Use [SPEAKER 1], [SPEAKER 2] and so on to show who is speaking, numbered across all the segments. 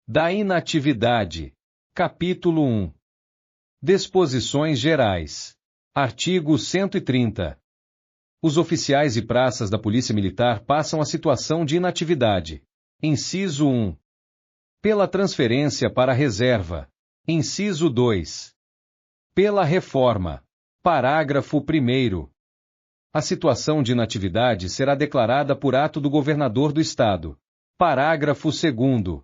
[SPEAKER 1] Da inatividade. Capítulo 1. Disposições gerais. Artigo 130. Os oficiais e praças da Polícia Militar passam a situação de inatividade. Inciso 1. Pela transferência para a reserva. Inciso 2. Pela reforma. Parágrafo 1º. A situação de inatividade será declarada por ato do governador do Estado. Parágrafo 2º.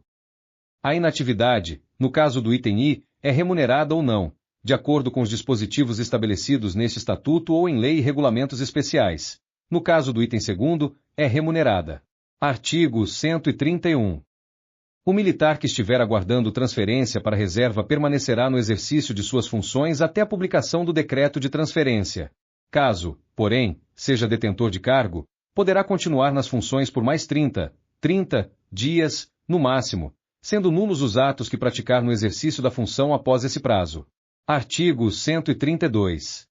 [SPEAKER 1] A inatividade, no caso do item I, é remunerada ou não, de acordo com os dispositivos estabelecidos neste Estatuto ou em lei e regulamentos especiais. No caso do item 2º, é remunerada. Artigo 131. O militar que estiver aguardando transferência para a reserva permanecerá no exercício de suas funções até a publicação do decreto de transferência. Caso, porém, seja detentor de cargo, poderá continuar nas funções por mais 30 dias, no máximo, sendo nulos os atos que praticar no exercício da função após esse prazo. Artigo 132.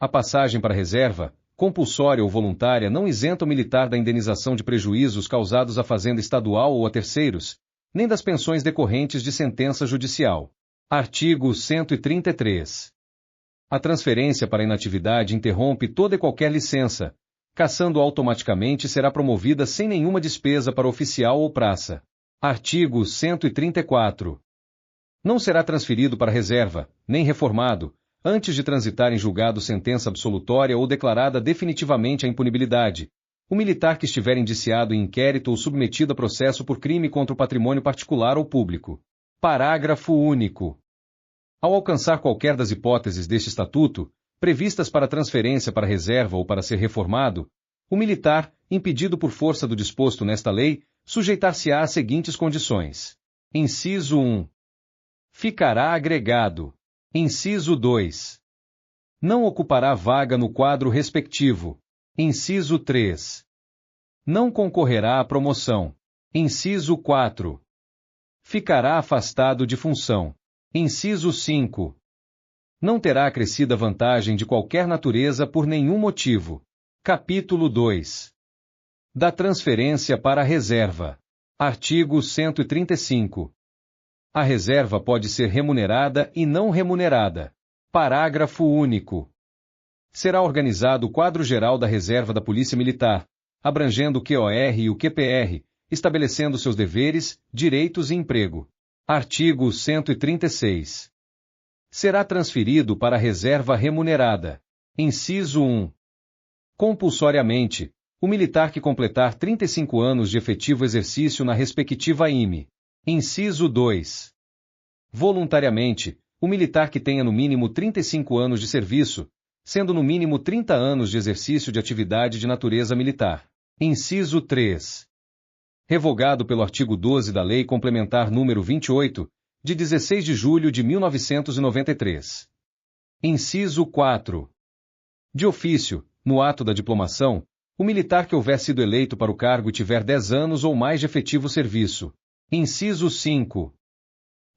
[SPEAKER 1] A passagem para a reserva, compulsória ou voluntária, não isenta o militar da indenização de prejuízos causados à Fazenda Estadual ou a terceiros, nem das pensões decorrentes de sentença judicial. Artigo 133. A transferência para a inatividade interrompe toda e qualquer licença, cassando automaticamente e será promovida sem nenhuma despesa para oficial ou praça. Artigo 134. Não será transferido para a reserva, nem reformado, antes de transitar em julgado sentença absolutória ou declarada definitivamente a impunibilidade, o militar que estiver indiciado em inquérito ou submetido a processo por crime contra o patrimônio particular ou público. Parágrafo único. Ao alcançar qualquer das hipóteses deste Estatuto, previstas para transferência para a reserva ou para ser reformado, o militar, impedido por força do disposto nesta lei, sujeitar-se-á às seguintes condições. Inciso 1. Ficará agregado. Inciso 2. Não ocupará vaga no quadro respectivo. Inciso 3. Não concorrerá à promoção. Inciso 4. Ficará afastado de função. Inciso 5. Não terá acrescida vantagem de qualquer natureza por nenhum motivo. Capítulo 2. Da transferência para a reserva. Artigo 135. A reserva pode ser remunerada e não remunerada. Parágrafo único. Será organizado o quadro geral da reserva da Polícia Militar, abrangendo o QOR e o QPR, estabelecendo seus deveres, direitos e emprego. Artigo 136. Será transferido para a reserva remunerada. Inciso 1. Compulsoriamente, o militar que completar 35 anos de efetivo exercício na respectiva IME. Inciso 2. Voluntariamente, o militar que tenha no mínimo 35 anos de serviço, sendo no mínimo 30 anos de exercício de atividade de natureza militar. Inciso 3. Revogado pelo artigo 12 da Lei Complementar número 28, de 16 de julho de 1993. Inciso 4. De ofício, no ato da diplomação, o militar que houver sido eleito para o cargo e tiver 10 anos ou mais de efetivo serviço. Inciso 5.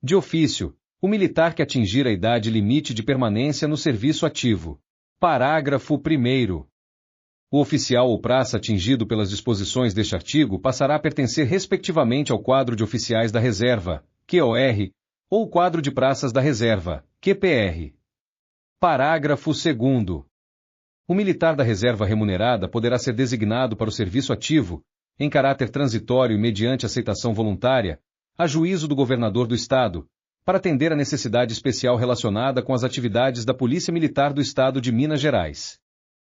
[SPEAKER 1] De ofício, o militar que atingir a idade limite de permanência no serviço ativo. Parágrafo 1º. O oficial ou praça atingido pelas disposições deste artigo passará a pertencer respectivamente ao quadro de oficiais da reserva, QOR, ou o quadro de praças da reserva, QPR. Parágrafo 2º. O militar da reserva remunerada poderá ser designado para o serviço ativo, em caráter transitório e mediante aceitação voluntária, a juízo do governador do Estado, para atender à necessidade especial relacionada com as atividades da Polícia Militar do Estado de Minas Gerais.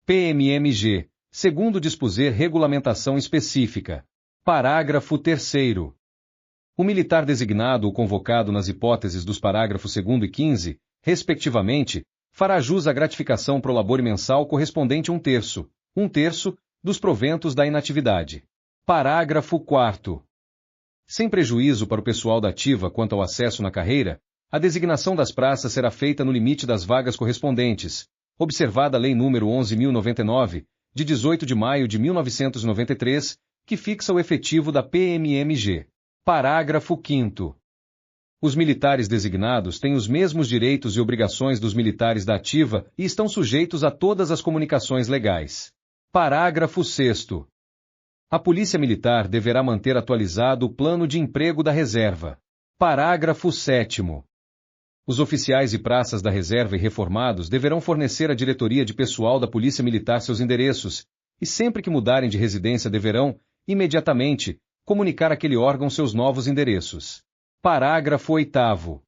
[SPEAKER 1] PMMG, segundo dispuser regulamentação específica. Parágrafo 3º. O militar designado ou convocado nas hipóteses dos parágrafos 2º e 15, respectivamente, fará jus à gratificação prolabore mensal correspondente a 1/3 dos proventos da inatividade. Parágrafo 4º. Sem prejuízo para o pessoal da ativa quanto ao acesso na carreira, a designação das praças será feita no limite das vagas correspondentes, observada a Lei nº 11.099, de 18 de maio de 1993, que fixa o efetivo da PMMG. Parágrafo 5º. Os militares designados têm os mesmos direitos e obrigações dos militares da ativa e estão sujeitos a todas as comunicações legais. Parágrafo 6º. A Polícia Militar deverá manter atualizado o plano de emprego da reserva. Parágrafo 7º. Os oficiais e praças da reserva e reformados deverão fornecer à diretoria de pessoal da Polícia Militar seus endereços, e sempre que mudarem de residência deverão, imediatamente, comunicar àquele órgão seus novos endereços. Parágrafo 8º.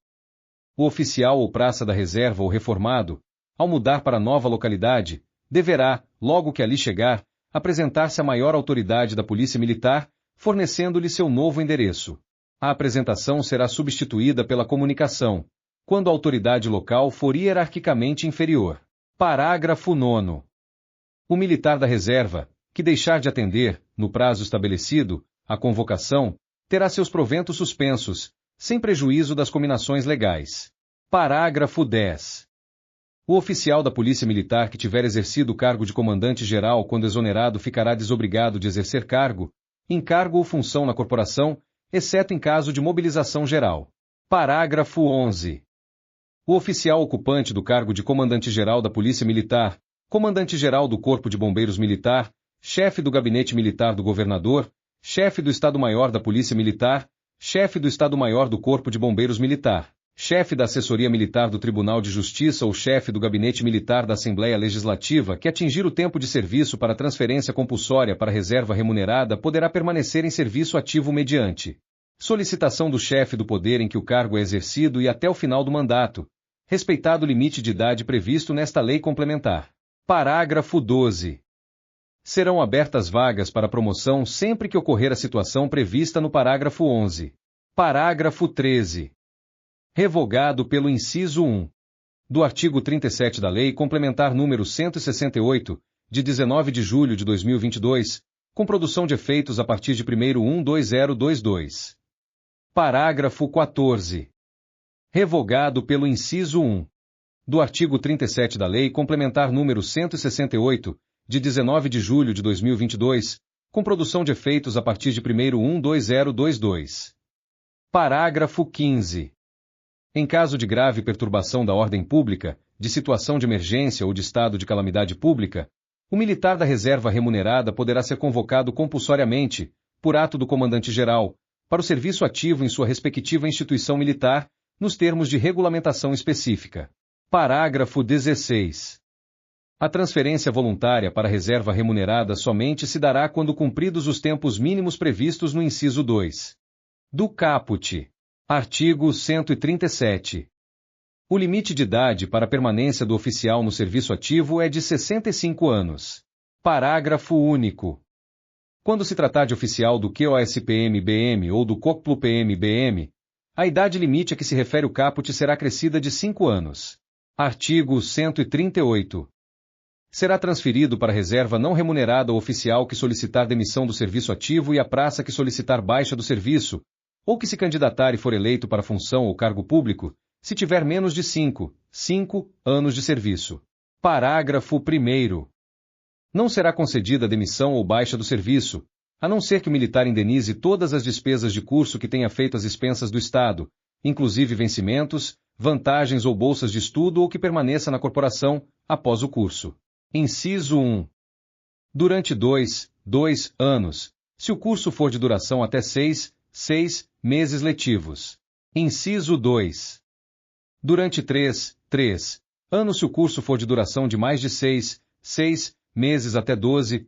[SPEAKER 1] O oficial ou praça da reserva ou reformado, ao mudar para nova localidade, deverá, logo que ali chegar, apresentar-se à maior autoridade da Polícia Militar, fornecendo-lhe seu novo endereço. A apresentação será substituída pela comunicação, quando a autoridade local for hierarquicamente inferior. Parágrafo 9º. O militar da reserva, que deixar de atender, no prazo estabelecido, a convocação, terá seus proventos suspensos, sem prejuízo das cominações legais. Parágrafo 10. O oficial da Polícia Militar que tiver exercido o cargo de comandante-geral quando exonerado ficará desobrigado de exercer cargo, encargo ou função na corporação, exceto em caso de mobilização geral. Parágrafo 11. O oficial ocupante do cargo de comandante-geral da Polícia Militar, comandante-geral do Corpo de Bombeiros Militar, chefe do Gabinete Militar do Governador, chefe do Estado-Maior da Polícia Militar, chefe do Estado-Maior do Corpo de Bombeiros Militar, chefe da Assessoria Militar do Tribunal de Justiça ou chefe do Gabinete Militar da Assembleia Legislativa que atingir o tempo de serviço para transferência compulsória para reserva remunerada poderá permanecer em serviço ativo mediante solicitação do chefe do poder em que o cargo é exercido e até o final do mandato, respeitado o limite de idade previsto nesta lei complementar. Parágrafo 12. Serão abertas vagas para promoção sempre que ocorrer a situação prevista no parágrafo 11. Parágrafo 13. Revogado pelo inciso 1 do artigo 37 da Lei Complementar número 168, de 19 de julho de 2022, com produção de efeitos a partir de 1º/1/2022. Parágrafo 14. Revogado pelo inciso 1 do artigo 37 da Lei Complementar número 168, de 19 de julho de 2022, com produção de efeitos a partir de 1º/1/2022. Parágrafo 15. Em caso de grave perturbação da ordem pública, de situação de emergência ou de estado de calamidade pública, o militar da reserva remunerada poderá ser convocado compulsoriamente, por ato do comandante-geral, para o serviço ativo em sua respectiva instituição militar, nos termos de regulamentação específica. Parágrafo 16. A transferência voluntária para a reserva remunerada somente se dará quando cumpridos os tempos mínimos previstos no inciso 2 do caput. Artigo 137. O limite de idade para a permanência do oficial no serviço ativo é de 65 anos. Parágrafo único. Quando se tratar de oficial do QOSPM-BM ou do COCPLU-PM-BM, a idade limite a que se refere o caput será acrescida de 5 anos. Artigo 138. Será transferido para a reserva não remunerada o oficial que solicitar demissão do serviço ativo e a praça que solicitar baixa do serviço, ou que se candidatar e for eleito para função ou cargo público, se tiver menos de 5 anos de serviço. Parágrafo 1º. Não será concedida demissão ou baixa do serviço, a não ser que o militar indenize todas as despesas de curso que tenha feito às expensas do Estado, inclusive vencimentos, vantagens ou bolsas de estudo ou que permaneça na corporação, após o curso. Inciso 1. Durante 2 anos, se o curso for de duração até 6 meses letivos. Inciso 2. Durante 3 anos se o curso for de duração de mais de 6 meses até 12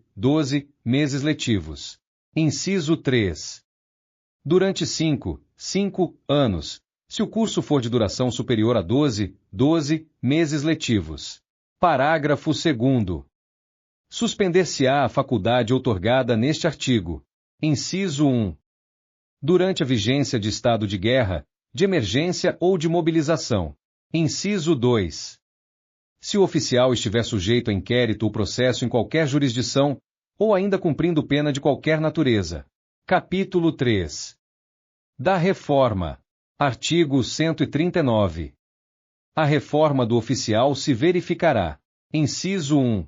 [SPEAKER 1] meses letivos. Inciso 3. Durante 5 anos, se o curso for de duração superior a 12 meses letivos. Parágrafo 2º. Suspender-se-á a faculdade outorgada neste artigo. Inciso 1. Durante a vigência de estado de guerra, de emergência ou de mobilização. Inciso 2. Se o oficial estiver sujeito a inquérito ou processo em qualquer jurisdição, ou ainda cumprindo pena de qualquer natureza. Capítulo 3. Da Reforma. Artigo 139. A reforma do oficial se verificará. Inciso 1.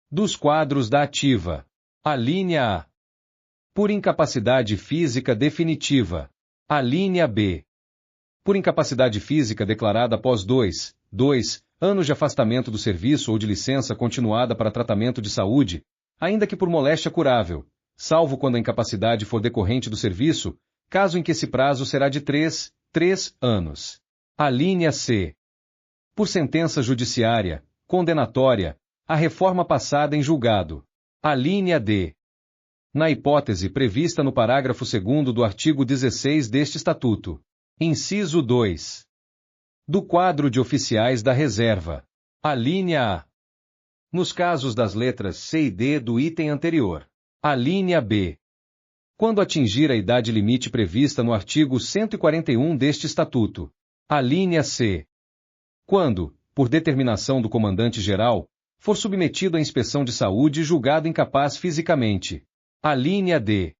[SPEAKER 1] Dos quadros da ativa. Alínea A. Por incapacidade física definitiva. Alínea B. Por incapacidade física declarada após 2 anos de afastamento do serviço ou de licença continuada para tratamento de saúde, ainda que por moléstia curável, salvo quando a incapacidade for decorrente do serviço, caso em que esse prazo será de 3 anos. Alínea C. Por sentença judiciária, condenatória, a reforma passada em julgado. Alínea D. Na hipótese prevista no parágrafo 2º do artigo 16 deste Estatuto. Inciso 2. Do quadro de oficiais da reserva. Alínea A. Nos casos das letras C e D do item anterior. Alínea B. Quando atingir a idade limite prevista no artigo 141 deste Estatuto. Alínea C. Quando, por determinação do comandante-geral, for submetido à inspeção de saúde e julgado incapaz fisicamente. Alínea D.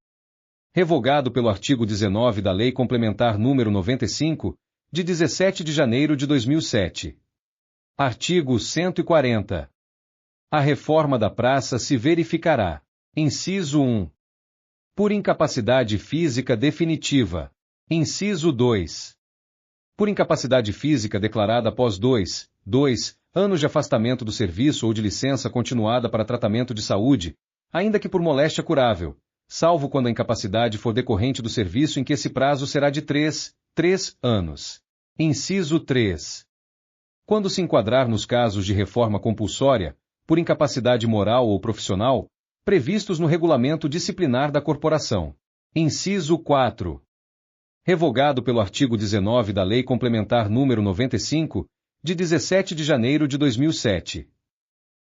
[SPEAKER 1] Revogado pelo artigo 19 da Lei Complementar nº 95, de 17 de janeiro de 2007. Artigo 140. A reforma da praça se verificará. Inciso 1. Por incapacidade física definitiva. Inciso 2. Por incapacidade física declarada após 2 anos de afastamento do serviço ou de licença continuada para tratamento de saúde, ainda que por moléstia curável, salvo quando a incapacidade for decorrente do serviço em que esse prazo será de 3 anos. Inciso 3. Quando se enquadrar nos casos de reforma compulsória, por incapacidade moral ou profissional, previstos no regulamento disciplinar da corporação. Inciso 4. Revogado pelo artigo 19 da Lei Complementar nº 95, de 17 de janeiro de 2007.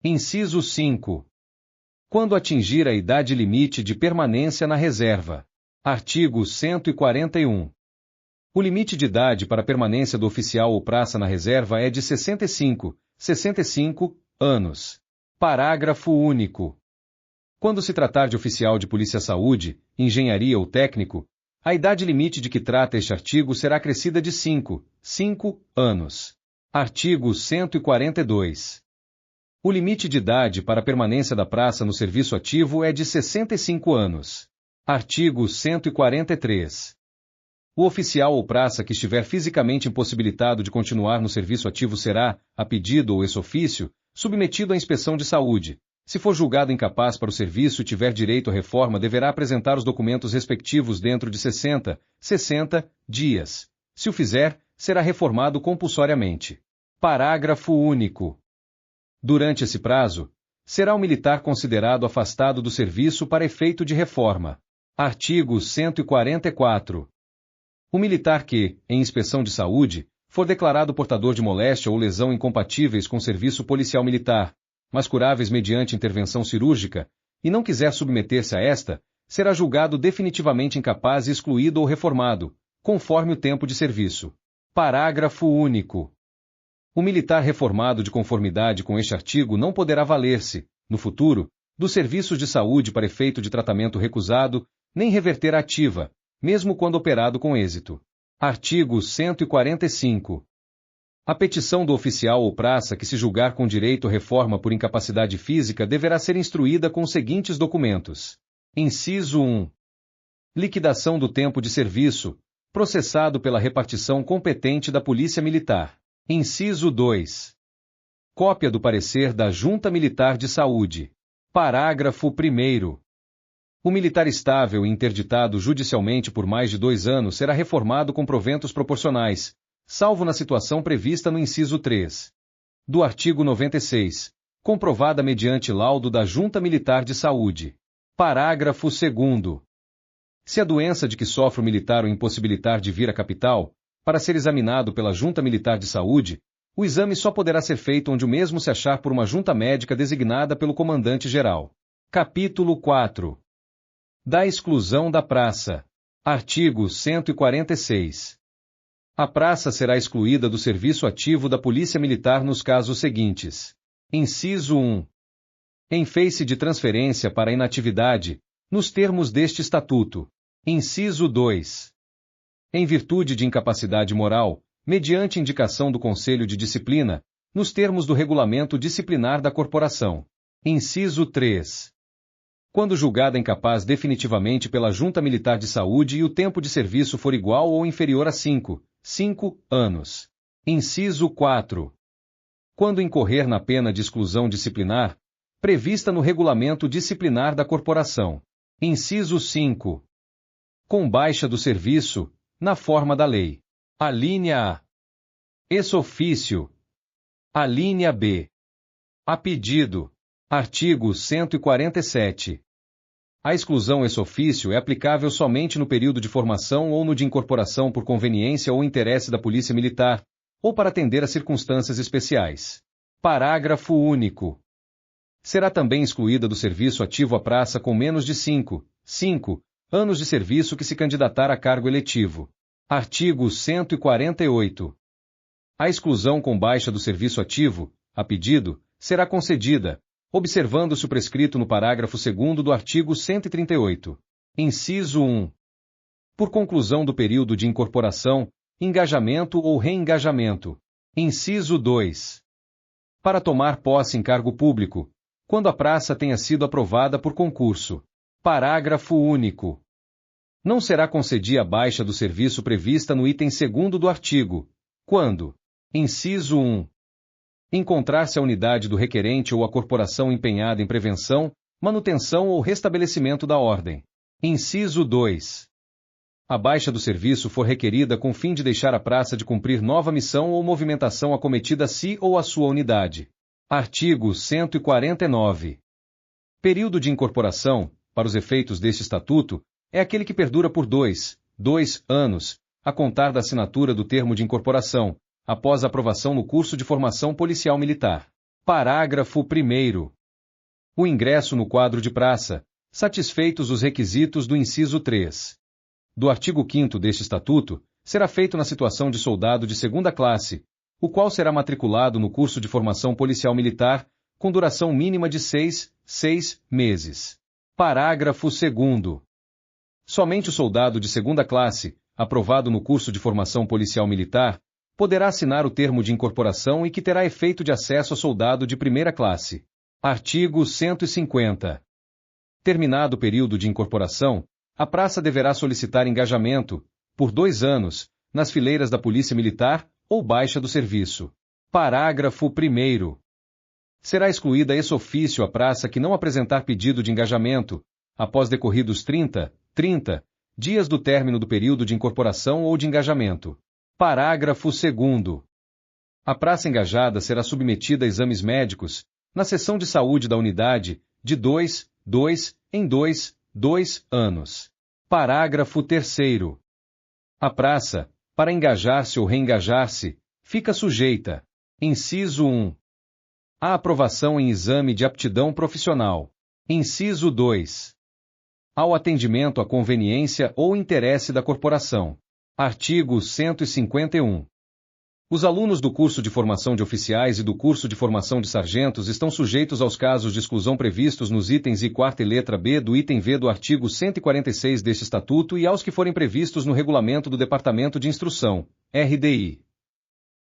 [SPEAKER 1] Inciso 5. Quando atingir a idade limite de permanência na reserva. Artigo 141. O limite de idade para permanência do oficial ou praça na reserva é de 65 anos. Parágrafo único. Quando se tratar de oficial de polícia-saúde, engenharia ou técnico, a idade limite de que trata este artigo será acrescida de 5 anos. Artigo 142. O limite de idade para a permanência da praça no serviço ativo é de 65 anos. Artigo 143. O oficial ou praça que estiver fisicamente impossibilitado de continuar no serviço ativo será, a pedido ou ex ofício, submetido à inspeção de saúde. Se for julgado incapaz para o serviço e tiver direito à reforma, deverá apresentar os documentos respectivos dentro de 60 dias. Se o fizer, será reformado compulsoriamente. Parágrafo único. Durante esse prazo, será o militar considerado afastado do serviço para efeito de reforma. Artigo 144. O militar que, em inspeção de saúde, for declarado portador de moléstia ou lesão incompatíveis com serviço policial militar, mas curáveis mediante intervenção cirúrgica, e não quiser submeter-se a esta, será julgado definitivamente incapaz e excluído ou reformado, conforme o tempo de serviço. Parágrafo único. O militar reformado de conformidade com este artigo não poderá valer-se, no futuro, dos serviços de saúde para efeito de tratamento recusado, nem reverter a ativa, mesmo quando operado com êxito. Artigo 145. A petição do oficial ou praça que se julgar com direito à reforma por incapacidade física deverá ser instruída com os seguintes documentos. Inciso 1. Liquidação do tempo de serviço, processado pela repartição competente da Polícia Militar. Inciso 2. Cópia do parecer da Junta Militar de Saúde. Parágrafo 1º. O militar estável e interditado judicialmente por mais de 2 anos será reformado com proventos proporcionais, salvo na situação prevista no inciso 3 do artigo 96, comprovada mediante laudo da Junta Militar de Saúde. Parágrafo 2º. Se a doença de que sofre o militar o impossibilitar de vir à capital, para ser examinado pela Junta Militar de Saúde, o exame só poderá ser feito onde o mesmo se achar por uma junta médica designada pelo comandante-geral. Capítulo 4. Da exclusão da praça. Artigo 146. A praça será excluída do serviço ativo da Polícia Militar nos casos seguintes. Inciso 1. Em face de transferência para inatividade, nos termos deste Estatuto. Inciso 2. Em virtude de incapacidade moral, mediante indicação do Conselho de Disciplina, nos termos do Regulamento Disciplinar da Corporação. Inciso 3. Quando julgada incapaz definitivamente pela Junta Militar de Saúde e o tempo de serviço for igual ou inferior a 5 anos. Inciso 4. Quando incorrer na pena de exclusão disciplinar, prevista no Regulamento Disciplinar da Corporação. Inciso 5. com baixa do serviço, na forma da lei. Alínea A. Ex officio. Alínea B. A pedido. Artigo 147. A exclusão ex officio é aplicável somente no período de formação ou no de incorporação por conveniência ou interesse da Polícia Militar, ou para atender a circunstâncias especiais. Parágrafo único. Será também excluída do serviço ativo a praça com menos de 5 anos de serviço que se candidatar a cargo eletivo. Artigo 148. A exclusão com baixa do serviço ativo, a pedido, será concedida, observando-se o prescrito no parágrafo 2º do artigo 138. Inciso 1. Por conclusão do período de incorporação, engajamento ou reengajamento. Inciso 2. Para tomar posse em cargo público, quando a praça tenha sido aprovada por concurso. Parágrafo único. Não será concedida a baixa do serviço prevista no item 2º do artigo, quando: inciso 1. Encontrar-se a unidade do requerente ou a corporação empenhada em prevenção, manutenção ou restabelecimento da ordem. Inciso 2. A baixa do serviço for requerida com fim de deixar a praça de cumprir nova missão ou movimentação acometida a si ou a sua unidade. Artigo 149. Período de incorporação, para os efeitos deste Estatuto, é aquele que perdura por 2 anos, a contar da assinatura do termo de incorporação, após a aprovação no curso de formação policial militar. Parágrafo 1º. O ingresso no quadro de praça, satisfeitos os requisitos do inciso 3. Do artigo 5º deste Estatuto, será feito na situação de soldado de segunda classe, o qual será matriculado no curso de formação policial militar, com duração mínima de 6 meses. Parágrafo 2º. Somente o soldado de segunda classe, aprovado no curso de formação policial militar, poderá assinar o termo de incorporação e que terá efeito de acesso a soldado de primeira classe. Artigo 150. Terminado o período de incorporação, a praça deverá solicitar engajamento, por 2 anos, nas fileiras da Polícia Militar, ou baixa do serviço. Parágrafo 1º. Será excluída ex officio a praça que não apresentar pedido de engajamento, após decorridos 30 dias do término do período de incorporação ou de engajamento. Parágrafo 2º. A praça engajada será submetida a exames médicos, na seção de saúde da unidade, de 2 em 2 anos. Parágrafo 3º. A praça, para engajar-se ou reengajar-se, fica sujeita. Inciso 1. A aprovação em exame de aptidão profissional. Inciso 2. Ao atendimento à conveniência ou interesse da corporação. Artigo 151. Os alunos do curso de formação de oficiais e do curso de formação de sargentos estão sujeitos aos casos de exclusão previstos nos itens I, quarta e letra B do item V do artigo 146 deste Estatuto e aos que forem previstos no regulamento do Departamento de Instrução, RDI.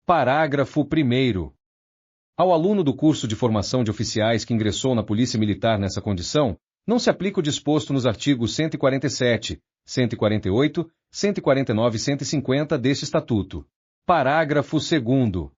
[SPEAKER 1] Parágrafo 1º. Ao aluno do curso de formação de oficiais que ingressou na Polícia Militar nessa condição, não se aplica o disposto nos artigos 147, 148, 149 e 150 deste Estatuto. Parágrafo 2º.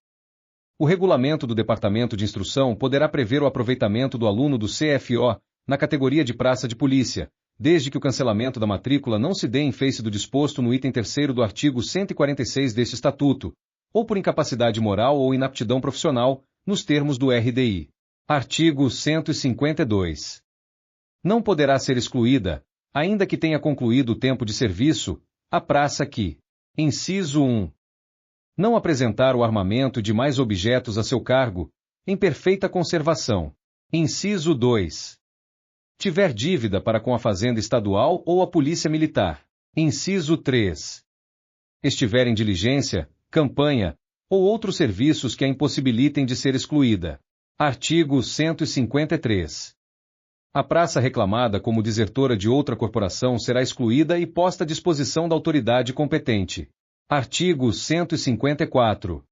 [SPEAKER 1] O regulamento do Departamento de Instrução poderá prever o aproveitamento do aluno do CFO na categoria de praça de polícia, desde que o cancelamento da matrícula não se dê em face do disposto no item 3º do artigo 146 deste Estatuto, ou por incapacidade moral ou inaptidão profissional, nos termos do RDI. Artigo 152. Não poderá ser excluída, ainda que tenha concluído o tempo de serviço, a praça que, inciso 1, não apresentar o armamento de mais objetos a seu cargo, em perfeita conservação. Inciso 2. Tiver dívida para com a Fazenda Estadual ou a Polícia Militar. Inciso 3. Estiver em diligência, campanha, ou outros serviços que a impossibilitem de ser excluída. Artigo 153. A praça reclamada como desertora de outra corporação será excluída e posta à disposição da autoridade competente. Artigo 154.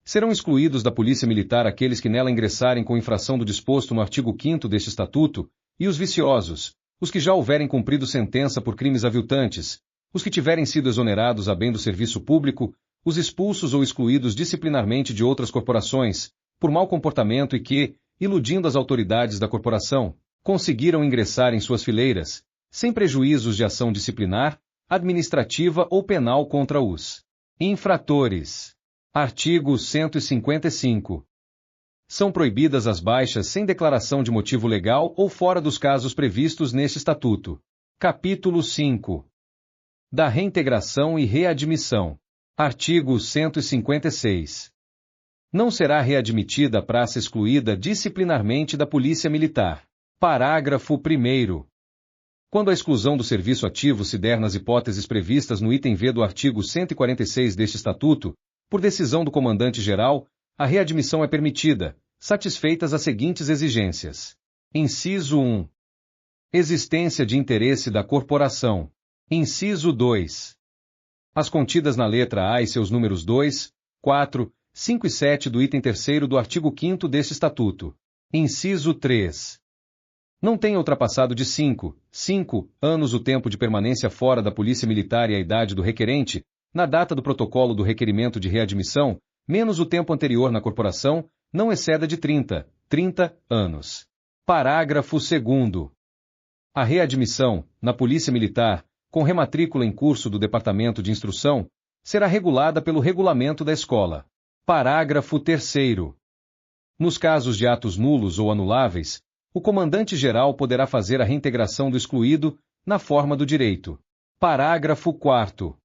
[SPEAKER 1] Serão excluídos da Polícia Militar aqueles que nela ingressarem com infração do disposto no artigo 5º deste Estatuto, e os viciosos, os que já houverem cumprido sentença por crimes aviltantes, os que tiverem sido exonerados a bem do serviço público, os expulsos ou excluídos disciplinarmente de outras corporações, por mau comportamento e que, iludindo as autoridades da corporação, conseguiram ingressar em suas fileiras, sem prejuízos de ação disciplinar, administrativa ou penal contra os infratores. Artigo 155. São proibidas as baixas sem declaração de motivo legal ou fora dos casos previstos neste Estatuto. Capítulo 5. Da reintegração e readmissão. Artigo 156. Não será readmitida a praça excluída disciplinarmente da Polícia Militar. Parágrafo 1º. Quando a exclusão do serviço ativo se der nas hipóteses previstas no item V do artigo 146 deste Estatuto, por decisão do Comandante-Geral, a readmissão é permitida, satisfeitas as seguintes exigências. Inciso 1. Existência de interesse da corporação. Inciso 2. As contidas na letra A e seus números 2, 4, 5 e 7 do item 3º do artigo 5º deste Estatuto. Inciso 3. Não tenha ultrapassado de 5 anos o tempo de permanência fora da Polícia Militar e a idade do requerente, na data do protocolo do requerimento de readmissão, menos o tempo anterior na corporação, não exceda de 30 anos. Parágrafo 2º. A readmissão, na Polícia Militar, com rematrícula em curso do Departamento de Instrução, será regulada pelo regulamento da escola. Parágrafo 3º. Nos casos de atos nulos ou anuláveis, o comandante-geral poderá fazer a reintegração do excluído, na forma do direito. Parágrafo 4º.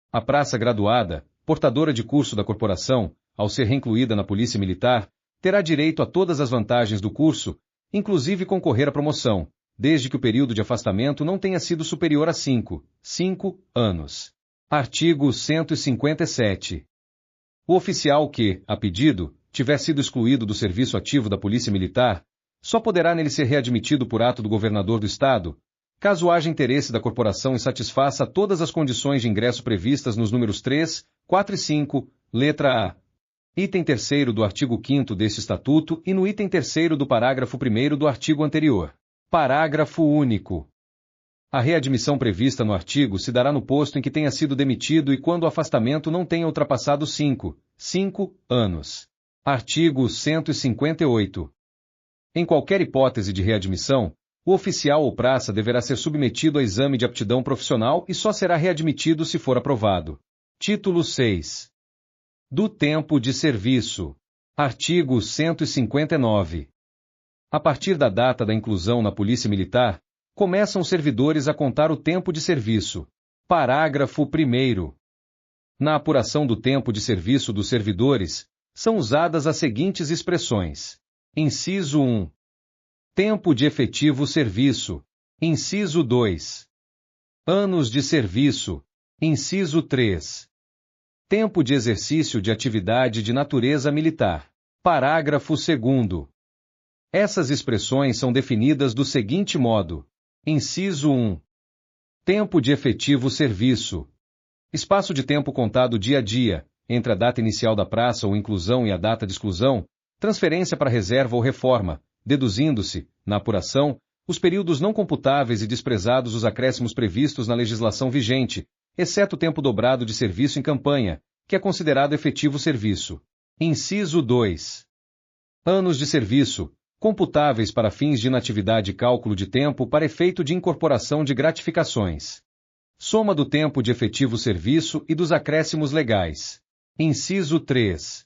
[SPEAKER 1] A praça graduada, portadora de curso da corporação, ao ser reincluída na Polícia Militar, terá direito a todas as vantagens do curso, inclusive concorrer à promoção, desde que o período de afastamento não tenha sido superior a 5 anos. Artigo 157. O oficial que, a pedido, tiver sido excluído do serviço ativo da Polícia Militar, só poderá nele ser readmitido por ato do governador do Estado, caso haja interesse da corporação e satisfaça todas as condições de ingresso previstas nos números 3, 4 e 5, letra A. Item 3º do artigo 5º deste Estatuto e no item 3º do parágrafo 1º do artigo anterior. Parágrafo único. A readmissão prevista no artigo se dará no posto em que tenha sido demitido e quando o afastamento não tenha ultrapassado 5 anos. Artigo 158. Em qualquer hipótese de readmissão, o oficial ou praça deverá ser submetido a exame de aptidão profissional e só será readmitido se for aprovado. Título 6. Do tempo de serviço. Artigo 159. A partir da data da inclusão na Polícia Militar, começam os servidores a contar o tempo de serviço. Parágrafo 1º. Na apuração do tempo de serviço dos servidores, são usadas as seguintes expressões. Inciso 1. Tempo de efetivo serviço. Inciso 2. Anos de serviço. Inciso 3. Tempo de exercício de atividade de natureza militar. Parágrafo 2º. Essas expressões são definidas do seguinte modo. Inciso 1. Tempo de efetivo serviço. Espaço de tempo contado dia a dia, entre a data inicial da praça ou inclusão e a data de exclusão, transferência para reserva ou reforma, deduzindo-se, na apuração, os períodos não computáveis e desprezados os acréscimos previstos na legislação vigente, exceto o tempo dobrado de serviço em campanha, que é considerado efetivo serviço. Inciso 2. Anos de serviço, computáveis para fins de inatividade e cálculo de tempo para efeito de incorporação de gratificações. Soma do tempo de efetivo serviço e dos acréscimos legais. Inciso 3.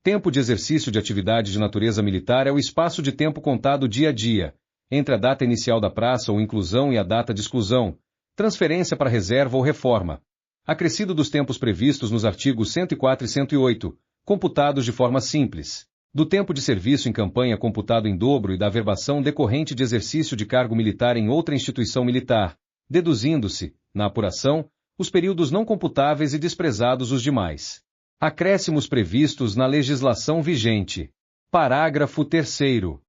[SPEAKER 1] Tempo de exercício de atividade de natureza militar é o espaço de tempo contado dia a dia, entre a data inicial da praça ou inclusão e a data de exclusão, transferência para reserva ou reforma, acrescido dos tempos previstos nos artigos 104 e 108, computados de forma simples, do tempo de serviço em campanha computado em dobro e da averbação decorrente de exercício de cargo militar em outra instituição militar, deduzindo-se, na apuração, os períodos não computáveis e desprezados os demais. Acréscimos previstos na legislação vigente. Parágrafo 3º.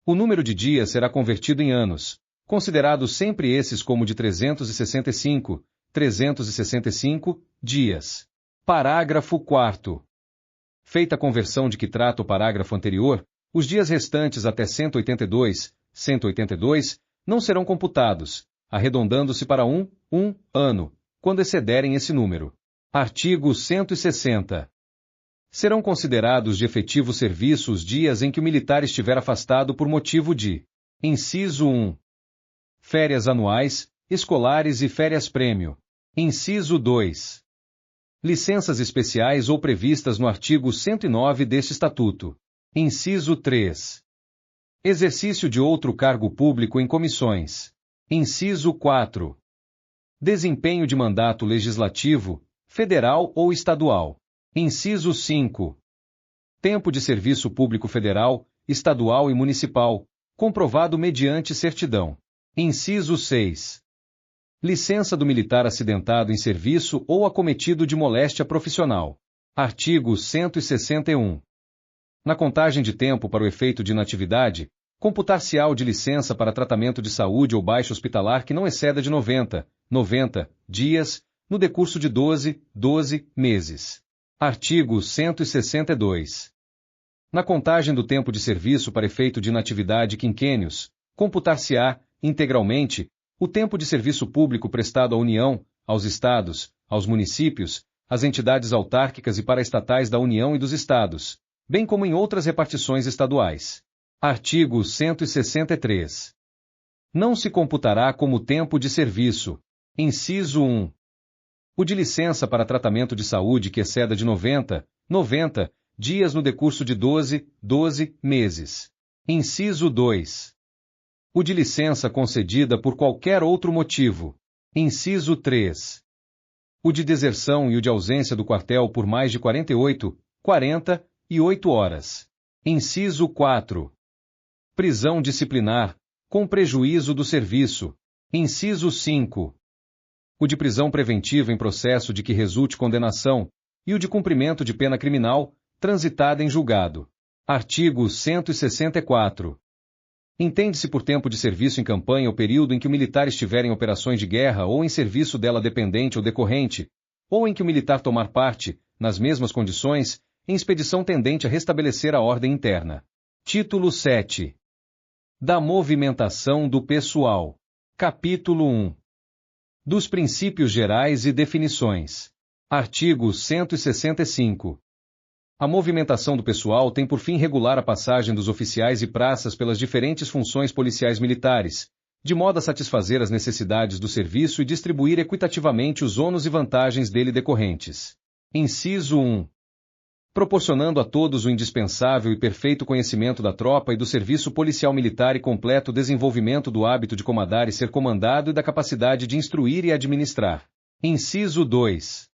[SPEAKER 1] O número de dias será convertido em anos, considerados sempre esses como de 365 dias. Parágrafo 4º. Feita a conversão de que trata o parágrafo anterior, os dias restantes até 182 não serão computados, arredondando-se para um ano, quando excederem esse número. Artigo 160. Serão considerados de efetivo serviço os dias em que o militar estiver afastado por motivo de: Inciso 1. Férias anuais, escolares e férias-prêmio. Inciso 2. Licenças especiais ou previstas no artigo 109 deste Estatuto. Inciso 3. Exercício de outro cargo público em comissões. Inciso 4. Desempenho de mandato legislativo, federal ou estadual. Inciso 5. Tempo de serviço público federal, estadual e municipal, comprovado mediante certidão. Inciso 6. Licença do militar acidentado em serviço ou acometido de moléstia profissional. Artigo 161. Na contagem de tempo para o efeito de inatividade, computar-se-á o de licença para tratamento de saúde ou baixa hospitalar que não exceda de 90 dias, no decurso de 12 meses. Artigo 162. Na contagem do tempo de serviço para efeito de inatividade quinquênios, computar-se-á, integralmente, o tempo de serviço público prestado à União, aos Estados, aos municípios, às entidades autárquicas e paraestatais da União e dos Estados, bem como em outras repartições estaduais. Artigo 163. Não se computará como tempo de serviço. Inciso 1. O de licença para tratamento de saúde que exceda de 90 dias no decurso de 12 meses. Inciso 2. O de licença concedida por qualquer outro motivo. Inciso 3. O de deserção e o de ausência do quartel por mais de 48 horas. Inciso 4. Prisão disciplinar, com prejuízo do serviço. Inciso 5. O de prisão preventiva em processo de que resulte condenação, e o de cumprimento de pena criminal, transitada em julgado. Artigo 164. Entende-se por tempo de serviço em campanha o período em que o militar estiver em operações de guerra ou em serviço dela dependente ou decorrente, ou em que o militar tomar parte, nas mesmas condições, em expedição tendente a restabelecer a ordem interna. Título 7. Da movimentação do pessoal. Capítulo 1. Dos princípios gerais e definições. Artigo 165. A movimentação do pessoal tem por fim regular a passagem dos oficiais e praças pelas diferentes funções policiais militares, de modo a satisfazer as necessidades do serviço e distribuir equitativamente os ônus e vantagens dele decorrentes. Inciso 1. Proporcionando a todos o indispensável e perfeito conhecimento da tropa e do serviço policial militar e completo desenvolvimento do hábito de comandar e ser comandado e da capacidade de instruir e administrar. Inciso 2.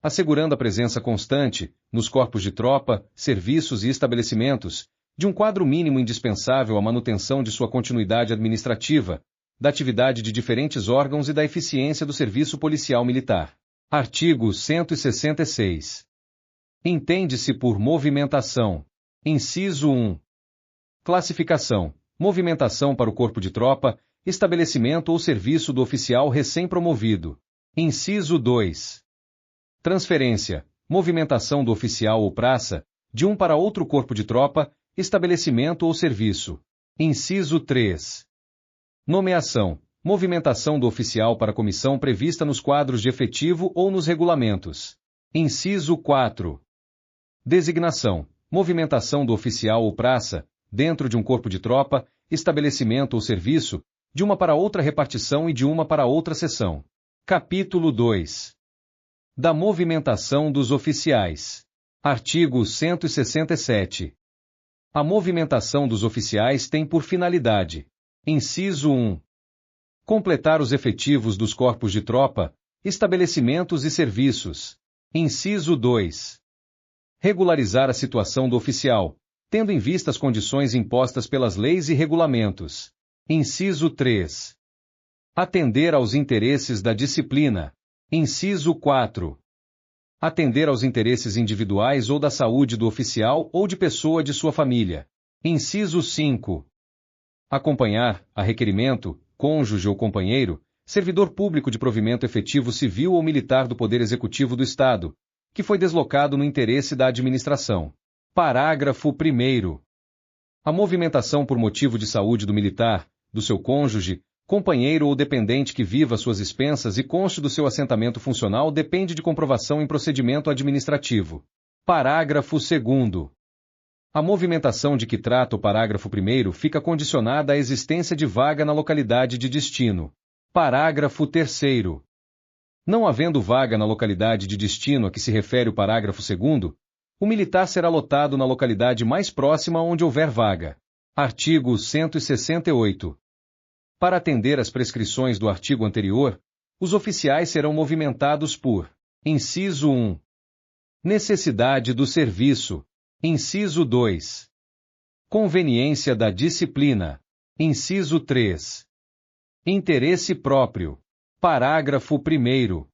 [SPEAKER 1] Assegurando a presença constante, nos corpos de tropa, serviços e estabelecimentos, de um quadro mínimo indispensável à manutenção de sua continuidade administrativa, da atividade de diferentes órgãos e da eficiência do serviço policial militar. Artigo 166. Entende-se por movimentação. Inciso 1. Classificação. Movimentação para o corpo de tropa, estabelecimento ou serviço do oficial recém-promovido. Inciso 2. Transferência. Movimentação do oficial ou praça, de um para outro corpo de tropa, estabelecimento ou serviço. Inciso 3. Nomeação. Movimentação do oficial para comissão prevista nos quadros de efetivo ou nos regulamentos. Inciso 4. Designação. Movimentação do oficial ou praça, dentro de um corpo de tropa, estabelecimento ou serviço, de uma para outra repartição e de uma para outra seção. Capítulo 2. Da movimentação dos oficiais. Artigo 167. A movimentação dos oficiais tem por finalidade: inciso 1. Completar os efetivos dos corpos de tropa, estabelecimentos e serviços. Inciso 2. Regularizar a situação do oficial, tendo em vista as condições impostas pelas leis e regulamentos. Inciso 3. Atender aos interesses da disciplina. Inciso 4. Atender aos interesses individuais ou da saúde do oficial ou de pessoa de sua família. Inciso 5. Acompanhar, a requerimento, cônjuge ou companheiro, servidor público de provimento efetivo civil ou militar do Poder Executivo do Estado, que foi deslocado no interesse da administração. Parágrafo 1º. A movimentação por motivo de saúde do militar, do seu cônjuge, companheiro ou dependente que viva às suas expensas e conste do seu assentamento funcional depende de comprovação em procedimento administrativo. Parágrafo 2º. A movimentação de que trata o parágrafo 1º fica condicionada à existência de vaga na localidade de destino. Parágrafo 3º. Não havendo vaga na localidade de destino a que se refere o parágrafo 2º, o militar será lotado na localidade mais próxima onde houver vaga. Artigo 168. Para atender às prescrições do artigo anterior, os oficiais serão movimentados por: inciso 1. Necessidade do serviço. Inciso 2. Conveniência da disciplina. Inciso 3. Interesse próprio. Parágrafo 1º.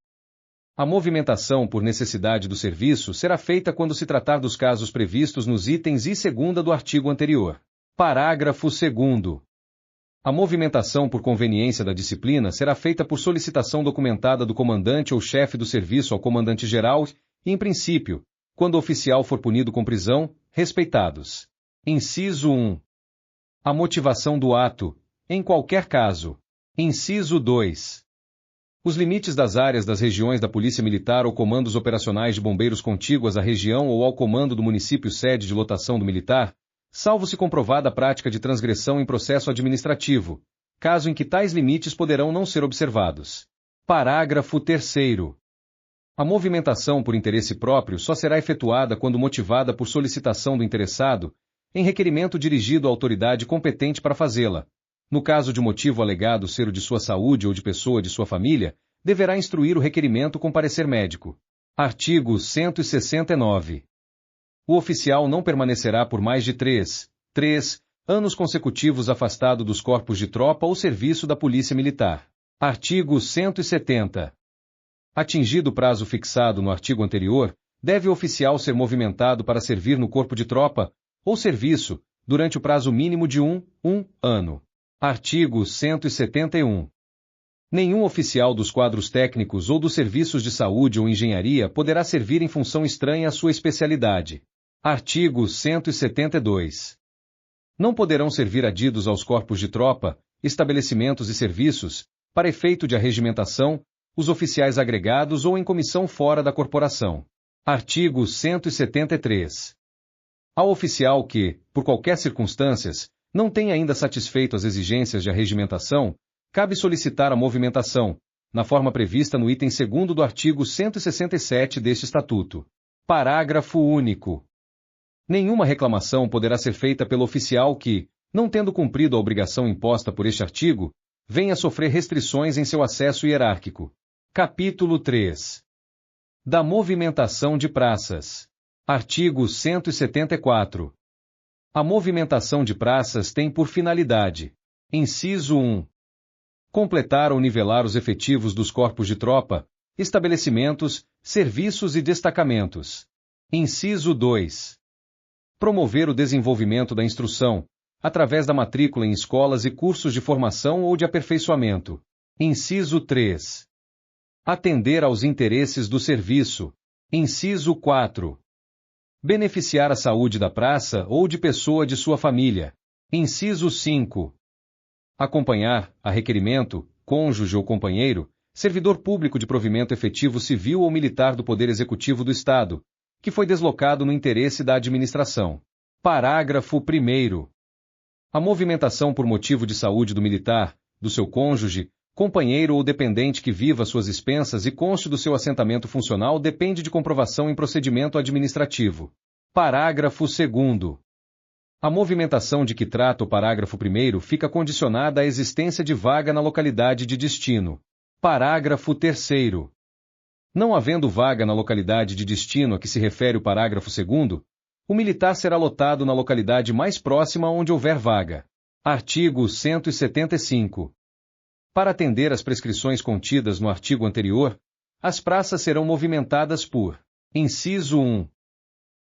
[SPEAKER 1] A movimentação por necessidade do serviço será feita quando se tratar dos casos previstos nos itens e segunda do artigo anterior. Parágrafo 2º. A movimentação por conveniência da disciplina será feita por solicitação documentada do comandante ou chefe do serviço ao comandante-geral e, em princípio, quando o oficial for punido com prisão, respeitados: inciso 1. A motivação do ato, em qualquer caso. Inciso 2. Os limites das áreas das regiões da Polícia Militar ou comandos operacionais de bombeiros contíguas à região ou ao comando do município sede de lotação do militar, salvo se comprovada a prática de transgressão em processo administrativo, caso em que tais limites poderão não ser observados. Parágrafo 3º. A movimentação por interesse próprio só será efetuada quando motivada por solicitação do interessado, em requerimento dirigido à autoridade competente para fazê-la. No caso de motivo alegado ser o de sua saúde ou de pessoa de sua família, deverá instruir o requerimento com parecer médico. Artigo 169. O oficial não permanecerá por mais de 3 anos consecutivos afastado dos corpos de tropa ou serviço da Polícia Militar. Artigo 170. Atingido o prazo fixado no artigo anterior, deve o oficial ser movimentado para servir no corpo de tropa ou serviço durante o prazo mínimo de um ano. Artigo 171. Nenhum oficial dos quadros técnicos ou dos serviços de saúde ou engenharia poderá servir em função estranha à sua especialidade. Artigo 172. Não poderão servir adidos aos corpos de tropa, estabelecimentos e serviços, para efeito de arregimentação, os oficiais agregados ou em comissão fora da corporação. Artigo 173. Ao oficial que, por qualquer circunstâncias, não tenha ainda satisfeito as exigências de arregimentação, cabe solicitar a movimentação, na forma prevista no item 2º do artigo 167 deste Estatuto. Parágrafo único. Nenhuma reclamação poderá ser feita pelo oficial que, não tendo cumprido a obrigação imposta por este artigo, venha sofrer restrições em seu acesso hierárquico. Capítulo 3. Da movimentação de praças. Artigo 174. A movimentação de praças tem por finalidade: inciso 1. Completar ou nivelar os efetivos dos corpos de tropa, estabelecimentos, serviços e destacamentos. Inciso 2. Promover o desenvolvimento da instrução, através da matrícula em escolas e cursos de formação ou de aperfeiçoamento. Inciso 3. Atender aos interesses do serviço. Inciso 4. Beneficiar a saúde da praça ou de pessoa de sua família. Inciso 5. Acompanhar, a requerimento, cônjuge ou companheiro, servidor público de provimento efetivo civil ou militar do Poder Executivo do Estado, que foi deslocado no interesse da administração. Parágrafo 1º. A movimentação por motivo de saúde do militar, do seu cônjuge, companheiro ou dependente que viva suas expensas e conste do seu assentamento funcional depende de comprovação em procedimento administrativo. Parágrafo 2º. A movimentação de que trata o parágrafo 1º fica condicionada à existência de vaga na localidade de destino. Parágrafo 3º. Não havendo vaga na localidade de destino a que se refere o parágrafo 2º, o militar será lotado na localidade mais próxima onde houver vaga. Artigo 175. Para atender às prescrições contidas no artigo anterior, as praças serão movimentadas por: inciso 1.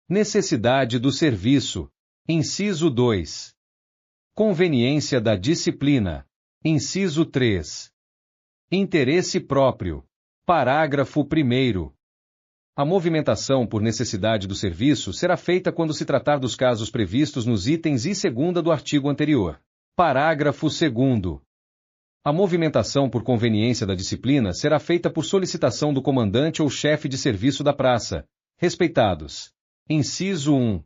[SPEAKER 1] Necessidade do serviço. Inciso 2. Conveniência da disciplina. Inciso 3. Interesse próprio. Parágrafo 1º. A movimentação por necessidade do serviço será feita quando se tratar dos casos previstos nos itens e segunda do artigo anterior. Parágrafo 2º. A movimentação por conveniência da disciplina será feita por solicitação do comandante ou chefe de serviço da praça, respeitados: inciso 1.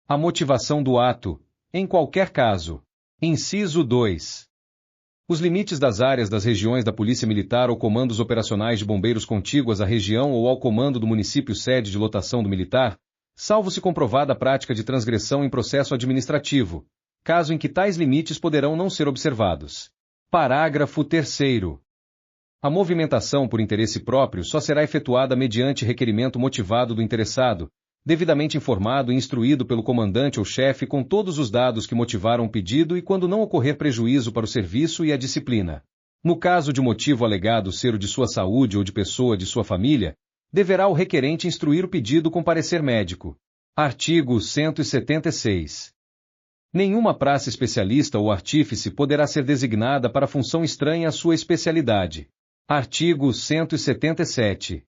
[SPEAKER 1] A motivação do ato, em qualquer caso. Inciso 2. Os limites das áreas das regiões da Polícia Militar ou comandos operacionais de bombeiros contíguas à região ou ao comando do município sede de lotação do militar, salvo se comprovada a prática de transgressão em processo administrativo, caso em que tais limites poderão não ser observados. Parágrafo 3º. A movimentação por interesse próprio só será efetuada mediante requerimento motivado do interessado, devidamente informado e instruído pelo comandante ou chefe com todos os dados que motivaram o pedido e quando não ocorrer prejuízo para o serviço e a disciplina. No caso de motivo alegado ser o de sua saúde ou de pessoa de sua família, deverá o requerente instruir o pedido com parecer médico. Artigo 176. Nenhuma praça especialista ou artífice poderá ser designada para função estranha à sua especialidade. Artigo 177.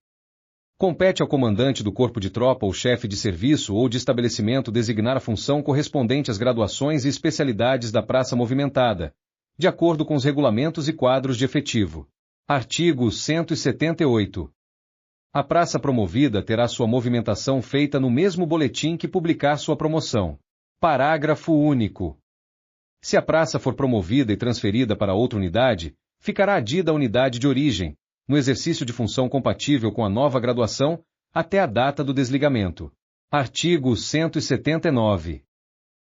[SPEAKER 1] Compete ao comandante do corpo de tropa ou chefe de serviço ou de estabelecimento designar a função correspondente às graduações e especialidades da praça movimentada, de acordo com os regulamentos e quadros de efetivo. Artigo 178. A praça promovida terá sua movimentação feita no mesmo boletim que publicar sua promoção. Parágrafo único. Se a praça for promovida e transferida para outra unidade, ficará adida à unidade de origem, no exercício de função compatível com a nova graduação, até a data do desligamento. Artigo 179.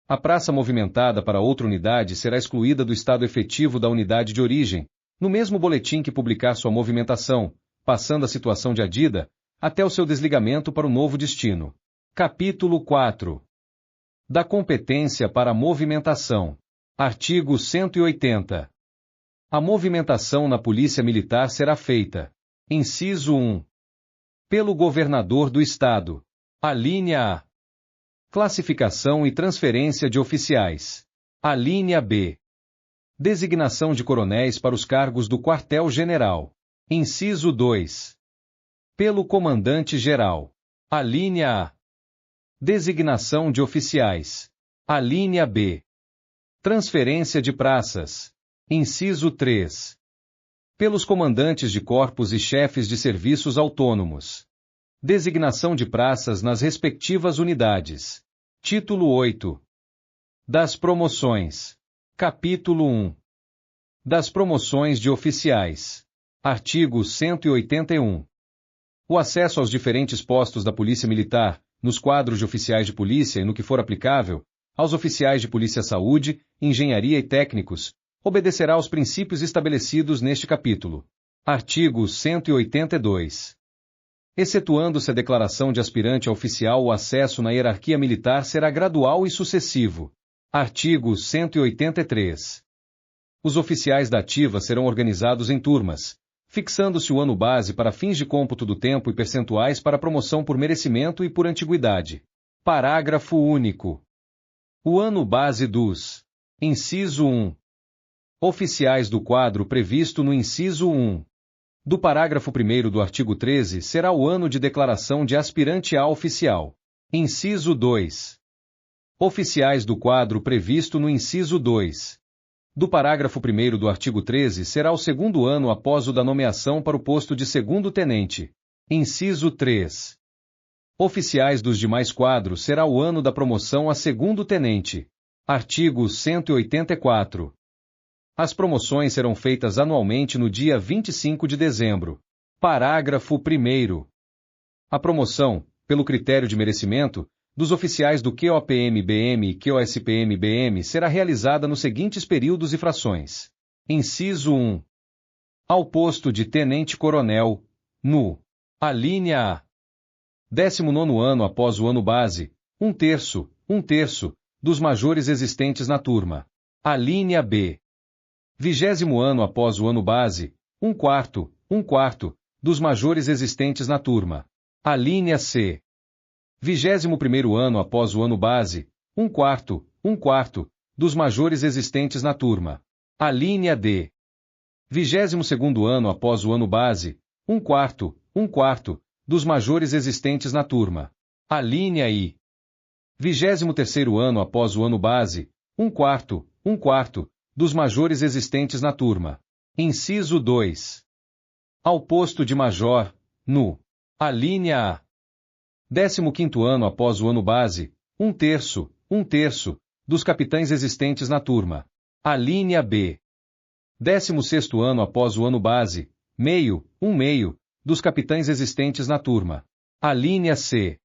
[SPEAKER 1] A praça movimentada para outra unidade será excluída do estado efetivo da unidade de origem, no mesmo boletim que publicar sua movimentação, passando a situação de adida, até o seu desligamento para o novo destino. Capítulo 4. Da competência para a movimentação. Artigo 180. A movimentação na Polícia Militar será feita. Inciso 1. Pelo Governador do Estado. Alínea A. Classificação e transferência de oficiais. Alínea B. Designação de coronéis para os cargos do Quartel-General. Inciso 2. Pelo Comandante-Geral. Alínea A. Designação de oficiais. Alínea B. Transferência de praças. Inciso 3. Pelos comandantes de corpos e chefes de serviços autônomos. Designação de praças nas respectivas unidades. Título 8. Das promoções. Capítulo 1. Das promoções de oficiais. Artigo 181. O acesso aos diferentes postos da Polícia Militar, nos quadros de oficiais de polícia e no que for aplicável, aos oficiais de polícia saúde, engenharia e técnicos, obedecerá aos princípios estabelecidos neste capítulo. Artigo 182. Excetuando-se a declaração de aspirante a oficial, o acesso na hierarquia militar será gradual e sucessivo. Artigo 183. Os oficiais da ativa serão organizados em turmas, fixando-se o ano base para fins de cômputo do tempo e percentuais para promoção por merecimento e por antiguidade. Parágrafo único. O ano base dos. Inciso 1. Oficiais do quadro previsto no inciso 1. Do parágrafo 1º do artigo 13 será o ano de declaração de aspirante a oficial. Inciso 2. Oficiais do quadro previsto no inciso 2. Do parágrafo 1º do artigo 13 será o segundo ano após o da nomeação para o posto de segundo-tenente. Inciso 3. Oficiais dos demais quadros será o ano da promoção a segundo-tenente. Artigo 184. As promoções serão feitas anualmente no dia 25 de dezembro. Parágrafo 1º. A promoção, pelo critério de merecimento, dos oficiais do QOPM-BM e QOSPM-BM será realizada nos seguintes períodos e frações. Inciso 1. Ao posto de tenente-coronel, no. Alínea A. 19º ano após o ano base, 1/3 dos majores existentes na turma. Alínea B. 20º ano após o ano base, 1/4 dos majores existentes na turma. Alínea C. 21º ano após o ano base, 1/4 dos majores existentes na turma. Alínea D. 22º ano após o ano base, 1/4 dos majores existentes na turma. Alínea I. 23º ano após o ano base, 1/4 dos majores existentes na turma. Inciso 2. Ao posto de major, no. Alínea A. 15º ano após o ano base, 1/3 dos capitães existentes na turma. Alínea B. 16º ano após o ano base, meio, dos capitães existentes na turma. Alínea C.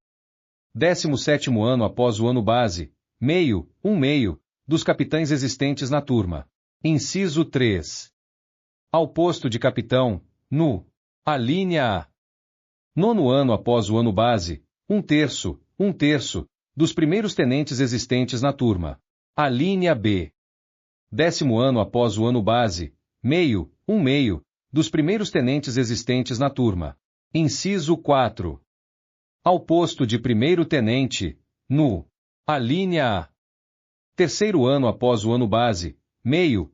[SPEAKER 1] 17º ano após o ano base, meio, dos capitães existentes na turma. Inciso 3. Ao posto de capitão, no. Alínea A. 9º ano após o ano base, 1/3, dos primeiros tenentes existentes na turma. Alínea B. 10º ano após o ano base, meio, dos primeiros tenentes existentes na turma. Inciso 4. Ao posto de primeiro-tenente, no. Alínea A. 3º ano após o ano base, meio,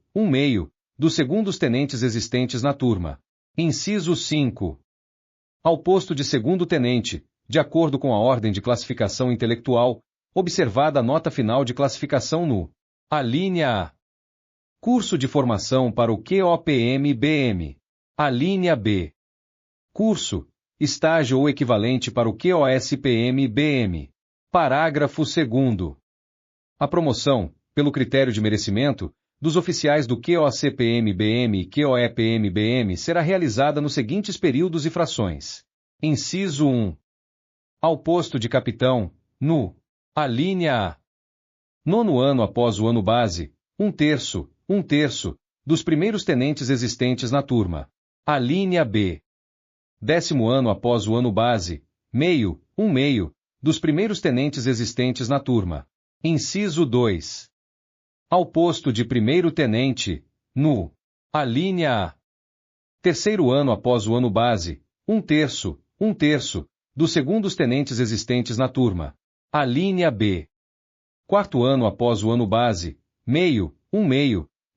[SPEAKER 1] dos segundos tenentes existentes na turma. Inciso 5. Ao posto de segundo-tenente, de acordo com a ordem de classificação intelectual, observada a nota final de classificação no. Alínea A. Curso de formação para o QOPM-BM. Alínea B. Curso, estágio ou equivalente para o QOSPM-BM. Parágrafo 2º. A promoção, pelo critério de merecimento, dos oficiais do QOCPM-BM e QOEPM-BM será realizada nos seguintes períodos e frações. Inciso 1. Ao posto de capitão, no. Alínea A. 9º ano após o ano base, 1/3, dos primeiros tenentes existentes na turma. Alínea B. 10º ano após o ano base, meio, dos primeiros tenentes existentes na turma. Inciso 2. Ao posto de primeiro-tenente, no. Alínea A. 3º ano após o ano base, 1/3, dos segundos tenentes existentes na turma. Alínea B. 4º ano após o ano base, meio,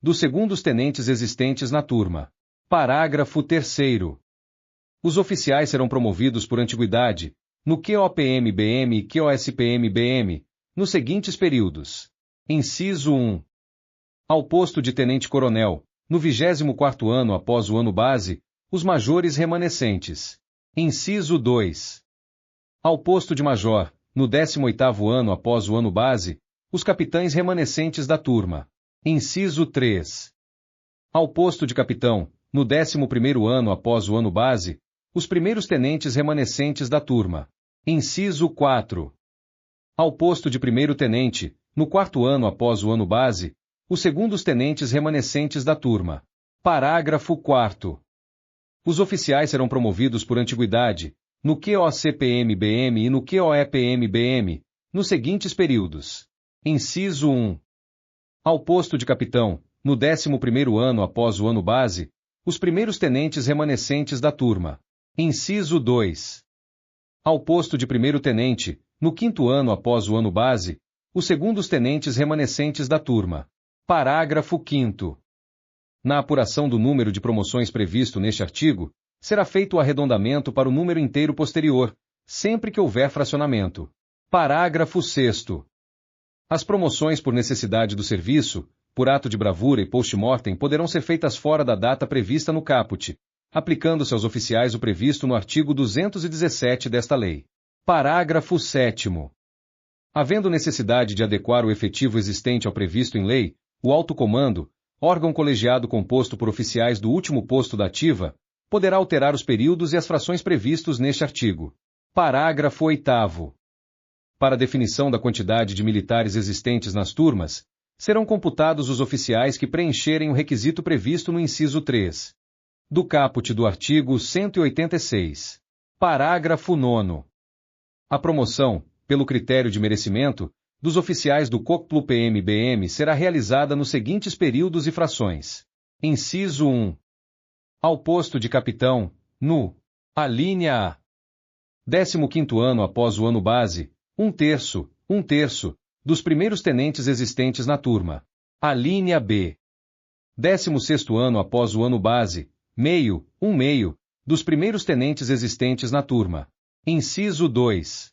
[SPEAKER 1] dos segundos tenentes existentes na turma. Parágrafo 3º. Os oficiais serão promovidos por antiguidade, no QOPM-BM e QOSPM-BM, nos seguintes períodos. Inciso 1. Ao posto de tenente-coronel, no 24º ano após o ano base, os majores remanescentes. Inciso 2. Ao posto de major, no 18º ano após o ano base, os capitães remanescentes da turma. Inciso 3. Ao posto de capitão, no 11º ano após o ano base, os primeiros tenentes remanescentes da turma. Inciso 4. Ao posto de primeiro-tenente, no 4º ano após o ano base, os segundos tenentes remanescentes da turma. Parágrafo 4º. Os oficiais serão promovidos por antiguidade, no QOCPM-BM e no QOEPM-BM, nos seguintes períodos. Inciso 1. Ao posto de capitão, no 11º ano após o ano base, os primeiros tenentes remanescentes da turma. Inciso 2. Ao posto de primeiro-tenente, no 5º ano após o ano base, os segundos tenentes remanescentes da turma. Parágrafo 5º. Na apuração do número de promoções previsto neste artigo, será feito o arredondamento para o número inteiro posterior, sempre que houver fracionamento. Parágrafo 6º. As promoções por necessidade do serviço, por ato de bravura e post-mortem poderão ser feitas fora da data prevista no caput, aplicando-se aos oficiais o previsto no artigo 217 desta lei. Parágrafo 7º. Havendo necessidade de adequar o efetivo existente ao previsto em lei, o Alto Comando, órgão colegiado composto por oficiais do último posto da ativa, poderá alterar os períodos e as frações previstos neste artigo. Parágrafo 8º. Para a definição da quantidade de militares existentes nas turmas, serão computados os oficiais que preencherem o requisito previsto no inciso 3 do caput do artigo 186. Parágrafo 9º. A promoção, pelo critério de merecimento, dos oficiais do COCPLU-PM-BM será realizada nos seguintes períodos e frações. Inciso 1. Ao posto de capitão, no. Alínea A. 15º ano após o ano base, 1/3, dos primeiros tenentes existentes na turma. Alínea B. 16º ano após o ano base, meio, dos primeiros tenentes existentes na turma. Inciso 2.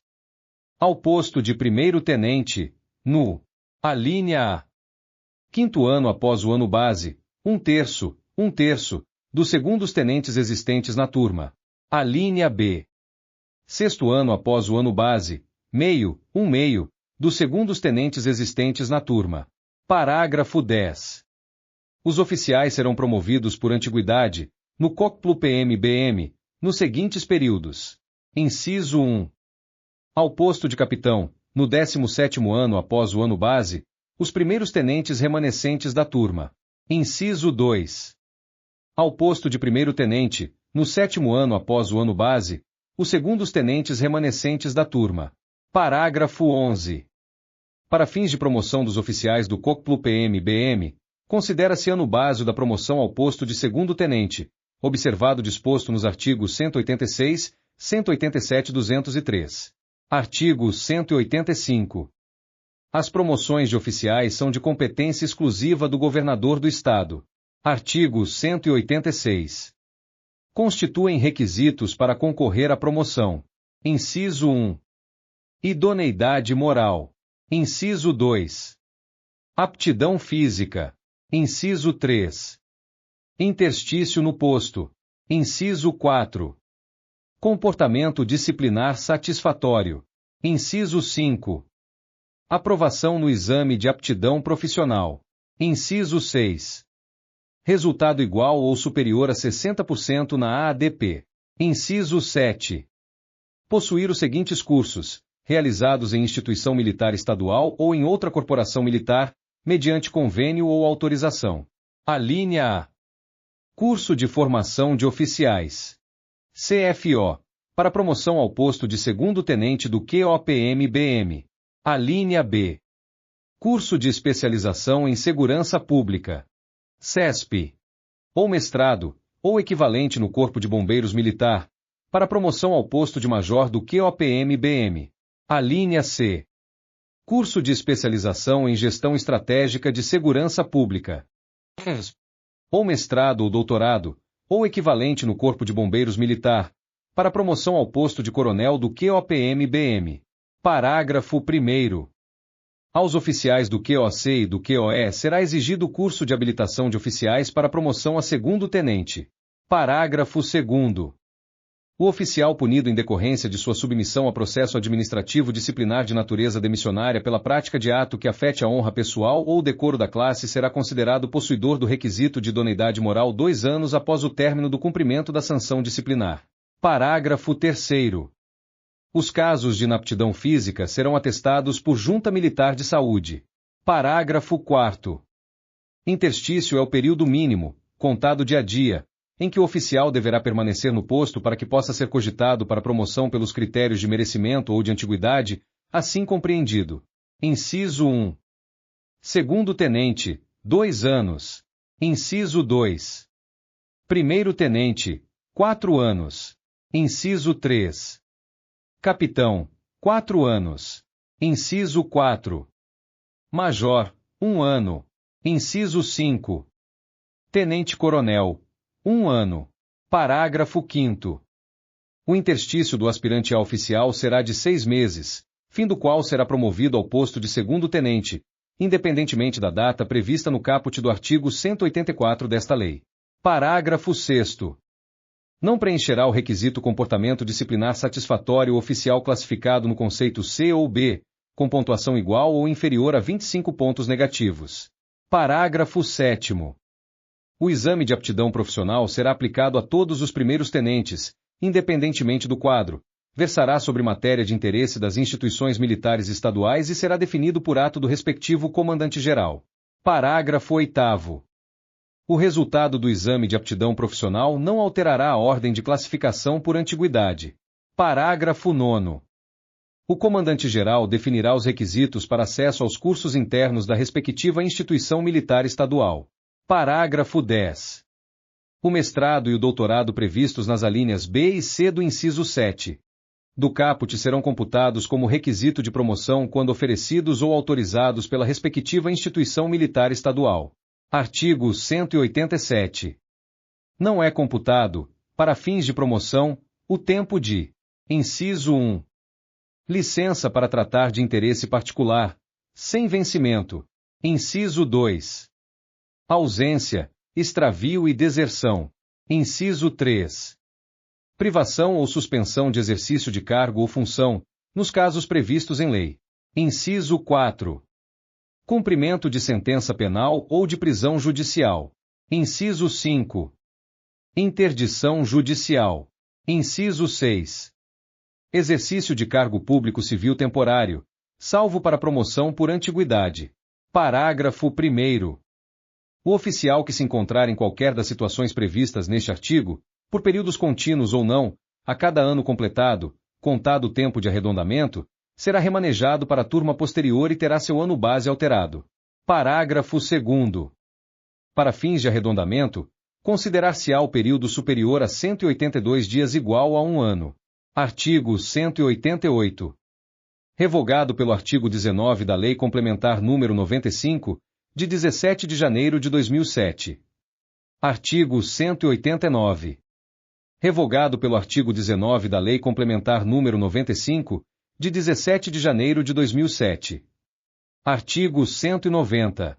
[SPEAKER 1] Ao posto de primeiro-tenente, no. Alínea A. 5º ano após o ano base, 1/3, dos segundos tenentes existentes na turma. Alínea B. 6º ano após o ano base, meio, dos segundos tenentes existentes na turma. Parágrafo 10. Os oficiais serão promovidos por antiguidade, no COCPLU-PM-BM, nos seguintes períodos. Inciso 1. Ao posto de capitão, no 17º ano após o ano base, os primeiros tenentes remanescentes da turma. Inciso 2. Ao posto de primeiro-tenente, no 7º ano após o ano base, os segundos tenentes remanescentes da turma. Parágrafo 11. Para fins de promoção dos oficiais do COCPLU-PM-BM, considera-se ano base da promoção ao posto de segundo-tenente, observado o disposto nos artigos 186, 187 e 203. Artigo 185. As promoções de oficiais são de competência exclusiva do governador do Estado. Artigo 186. Constituem requisitos para concorrer à promoção. Inciso 1. Idoneidade moral. Inciso 2. Aptidão física. Inciso 3. Interstício no posto. Inciso 4. Comportamento disciplinar satisfatório. Inciso 5. Aprovação no exame de aptidão profissional. Inciso 6. Resultado igual ou superior a 60% na AADP. Inciso 7. Possuir os seguintes cursos, realizados em instituição militar estadual ou em outra corporação militar, mediante convênio ou autorização. Alínea A. Curso de Formação de Oficiais. CFO. Para promoção ao posto de segundo-tenente do QOPM-BM. Alínea B. Curso de Especialização em Segurança Pública. CESP. Ou mestrado, ou equivalente no Corpo de Bombeiros Militar, para promoção ao posto de major do QOPM-BM. Alínea C. Curso de Especialização em Gestão Estratégica de Segurança Pública. Ou mestrado ou doutorado, ou equivalente no Corpo de Bombeiros Militar, para promoção ao posto de coronel do QOPM-BM. Parágrafo 1º. Aos oficiais do QOC e do QOE será exigido o curso de habilitação de oficiais para promoção a segundo-tenente. Parágrafo 2º. O oficial punido em decorrência de sua submissão a processo administrativo disciplinar de natureza demissionária pela prática de ato que afete a honra pessoal ou o decoro da classe será considerado possuidor do requisito de idoneidade moral 2 anos após o término do cumprimento da sanção disciplinar. Parágrafo 3º. Os casos de inaptidão física serão atestados por Junta Militar de Saúde. Parágrafo 4º. Interstício é o período mínimo, contado dia a dia, em que o oficial deverá permanecer no posto para que possa ser cogitado para promoção pelos critérios de merecimento ou de antiguidade, assim compreendido. Inciso 1. Segundo-tenente, 2 anos. Inciso 2. Primeiro-tenente, 4 anos. Inciso 3. Capitão, 4 anos. Inciso 4. Major, 1 ano. Inciso 5. Tenente-coronel, 1 ano. Parágrafo 5º. O interstício do aspirante a oficial será de 6 meses, fim do qual será promovido ao posto de segundo-tenente, independentemente da data prevista no caput do artigo 184 desta lei. Parágrafo 6º. Não preencherá o requisito comportamento disciplinar satisfatório o oficial classificado no conceito C ou B, com pontuação igual ou inferior a 25 pontos negativos. Parágrafo 7º. O exame de aptidão profissional será aplicado a todos os primeiros tenentes, independentemente do quadro, versará sobre matéria de interesse das instituições militares estaduais e será definido por ato do respectivo comandante-geral. Parágrafo 8º. O resultado do exame de aptidão profissional não alterará a ordem de classificação por antiguidade. Parágrafo 9º. O comandante-geral definirá os requisitos para acesso aos cursos internos da respectiva instituição militar estadual. Parágrafo 10. O mestrado e o doutorado previstos nas alíneas B e C do inciso 7 do caput serão computados como requisito de promoção quando oferecidos ou autorizados pela respectiva instituição militar estadual. Artigo 187. Não é computado, para fins de promoção, o tempo de: inciso 1. Licença para tratar de interesse particular, sem vencimento. Inciso 2. Ausência, extravio e deserção. Inciso 3. Privação ou suspensão de exercício de cargo ou função, nos casos previstos em lei. Inciso 4. Cumprimento de sentença penal ou de prisão judicial. Inciso 5. Interdição judicial. Inciso 6. Exercício de cargo público civil temporário, salvo para promoção por antiguidade. Parágrafo 1º. O oficial que se encontrar em qualquer das situações previstas neste artigo, por períodos contínuos ou não, a cada ano completado, contado o tempo de arredondamento, será remanejado para a turma posterior e terá seu ano base alterado. Parágrafo 2º. Para fins de arredondamento, considerar-se-á o período superior a 182 dias igual a 1 ano. Artigo 188. Revogado pelo artigo 19 da Lei Complementar nº 95, de 17 de janeiro de 2007. Artigo 189. Revogado pelo artigo 19 da Lei Complementar nº 95, de 17 de janeiro de 2007. Artigo 190.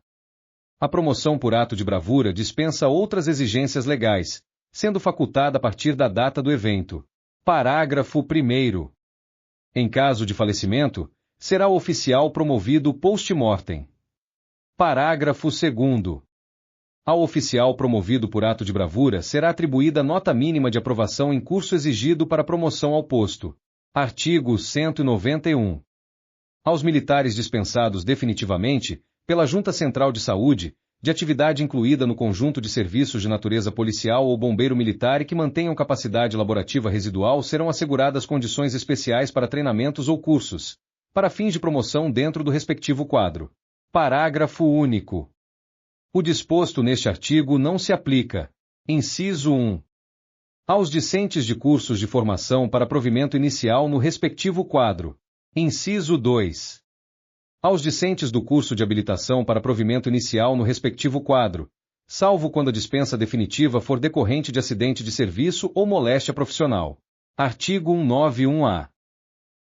[SPEAKER 1] A promoção por ato de bravura dispensa outras exigências legais, sendo facultada a partir da data do evento. Parágrafo 1º. Em caso de falecimento, será o oficial promovido post-mortem. Parágrafo 2º. Ao oficial promovido por ato de bravura será atribuída nota mínima de aprovação em curso exigido para promoção ao posto. Artigo 191. Aos militares dispensados definitivamente, pela Junta Central de Saúde, de atividade incluída no conjunto de serviços de natureza policial ou bombeiro militar e que mantenham capacidade laborativa residual serão asseguradas condições especiais para treinamentos ou cursos, para fins de promoção dentro do respectivo quadro. Parágrafo único. O disposto neste artigo não se aplica. Inciso 1. Aos discentes de cursos de formação para provimento inicial no respectivo quadro. Inciso 2. Aos discentes do curso de habilitação para provimento inicial no respectivo quadro, salvo quando a dispensa definitiva for decorrente de acidente de serviço ou moléstia profissional. Artigo 191-A.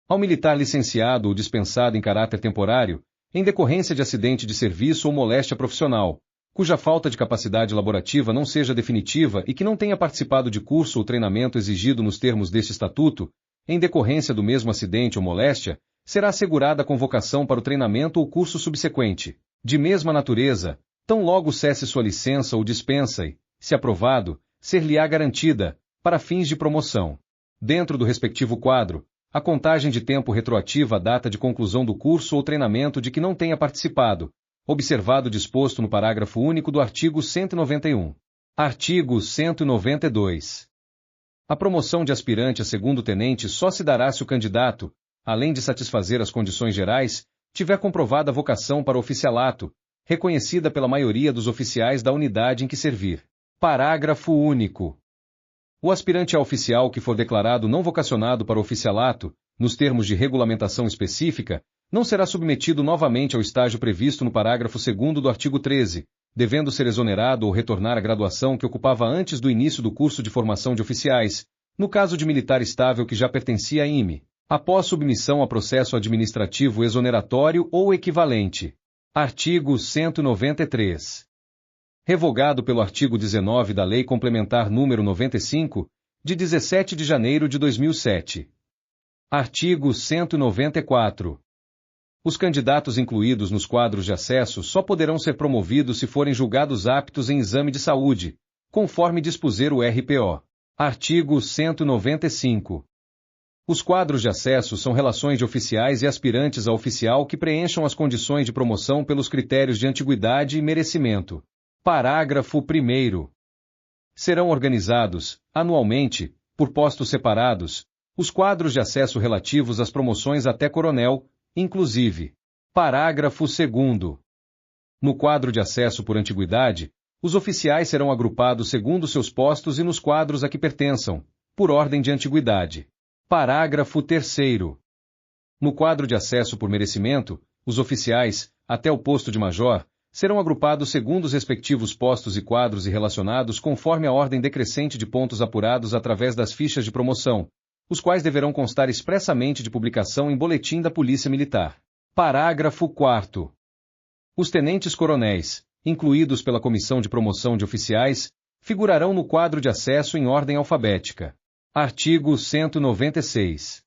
[SPEAKER 1] Ao militar licenciado ou dispensado em caráter temporário, em decorrência de acidente de serviço ou moléstia profissional, cuja falta de capacidade laborativa não seja definitiva e que não tenha participado de curso ou treinamento exigido nos termos deste estatuto, em decorrência do mesmo acidente ou moléstia, será assegurada a convocação para o treinamento ou curso subsequente, de mesma natureza, tão logo cesse sua licença ou dispensa e, se aprovado, ser-lhe-á garantida, para fins de promoção. Dentro do respectivo quadro, a contagem de tempo retroativa à data de conclusão do curso ou treinamento de que não tenha participado, observado o disposto no parágrafo único do artigo 191. Artigo 192. A promoção de aspirante a segundo-tenente só se dará se o candidato, além de satisfazer as condições gerais, tiver comprovada a vocação para o oficialato, reconhecida pela maioria dos oficiais da unidade em que servir. Parágrafo único. O aspirante a oficial que for declarado não vocacionado para o oficialato, nos termos de regulamentação específica, não será submetido novamente ao estágio previsto no parágrafo 2º do artigo 13, devendo ser exonerado ou retornar à graduação que ocupava antes do início do curso de formação de oficiais, no caso de militar estável que já pertencia à IME, após submissão a processo administrativo exoneratório ou equivalente. Artigo 193. Revogado pelo artigo 19 da Lei Complementar nº 95, de 17 de janeiro de 2007. Artigo 194. Os candidatos incluídos nos quadros de acesso só poderão ser promovidos se forem julgados aptos em exame de saúde, conforme dispuser o RPO. Artigo 195. Os quadros de acesso são relações de oficiais e aspirantes a oficial que preencham as condições de promoção pelos critérios de antiguidade e merecimento. Parágrafo 1º. Serão organizados, anualmente, por postos separados, os quadros de acesso relativos às promoções até coronel, inclusive. Parágrafo 2º. No quadro de acesso por antiguidade, os oficiais serão agrupados segundo seus postos e nos quadros a que pertençam, por ordem de antiguidade. Parágrafo 3º. No quadro de acesso por merecimento, os oficiais, até o posto de major, serão agrupados segundo os respectivos postos e quadros e relacionados conforme a ordem decrescente de pontos apurados através das fichas de promoção, os quais deverão constar expressamente de publicação em boletim da Polícia Militar. Parágrafo 4º. Os tenentes-coronéis, incluídos pela Comissão de Promoção de Oficiais, figurarão no quadro de acesso em ordem alfabética. Artigo 196.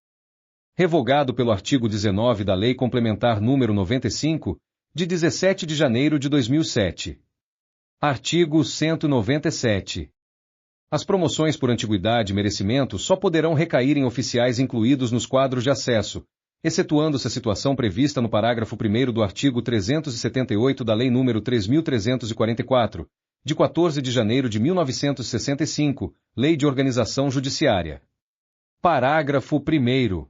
[SPEAKER 1] Revogado pelo artigo 19 da Lei Complementar nº 95, de 17 de janeiro de 2007. Artigo 197. As promoções por antiguidade e merecimento só poderão recair em oficiais incluídos nos quadros de acesso, excetuando-se a situação prevista no parágrafo 1º do artigo 378 da Lei nº 3.344, de 14 de janeiro de 1965, Lei de Organização Judiciária. Parágrafo 1º.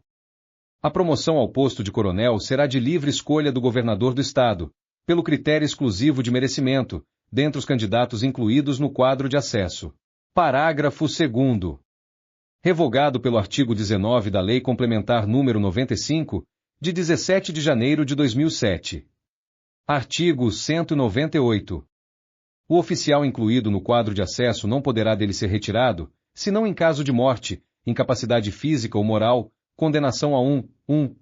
[SPEAKER 1] A promoção ao posto de coronel será de livre escolha do governador do Estado, pelo critério exclusivo de merecimento, dentre os candidatos incluídos no quadro de acesso. Parágrafo 2º. Revogado pelo artigo 19 da Lei Complementar nº 95, de 17 de janeiro de 2007. Artigo 198. O oficial incluído no quadro de acesso não poderá dele ser retirado, senão em caso de morte, incapacidade física ou moral, condenação a um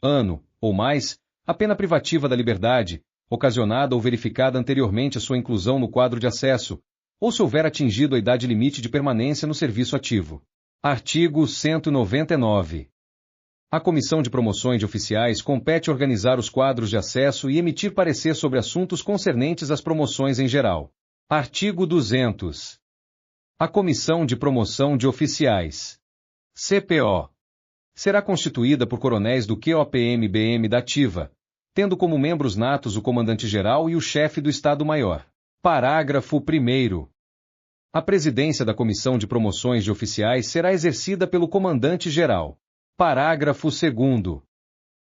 [SPEAKER 1] ano, ou mais, a pena privativa da liberdade, ocasionada ou verificada anteriormente à sua inclusão no quadro de acesso, ou se houver atingido a idade limite de permanência no serviço ativo. Artigo 199. A Comissão de Promoções de Oficiais compete organizar os quadros de acesso e emitir parecer sobre assuntos concernentes às promoções em geral. Artigo 200. A Comissão de Promoção de Oficiais, CPO, será constituída por coronéis do QOPM-BM da ativa, tendo como membros natos o comandante-geral e o chefe do Estado-Maior. Parágrafo 1º. A presidência da Comissão de Promoções de Oficiais será exercida pelo comandante-geral. Parágrafo 2º.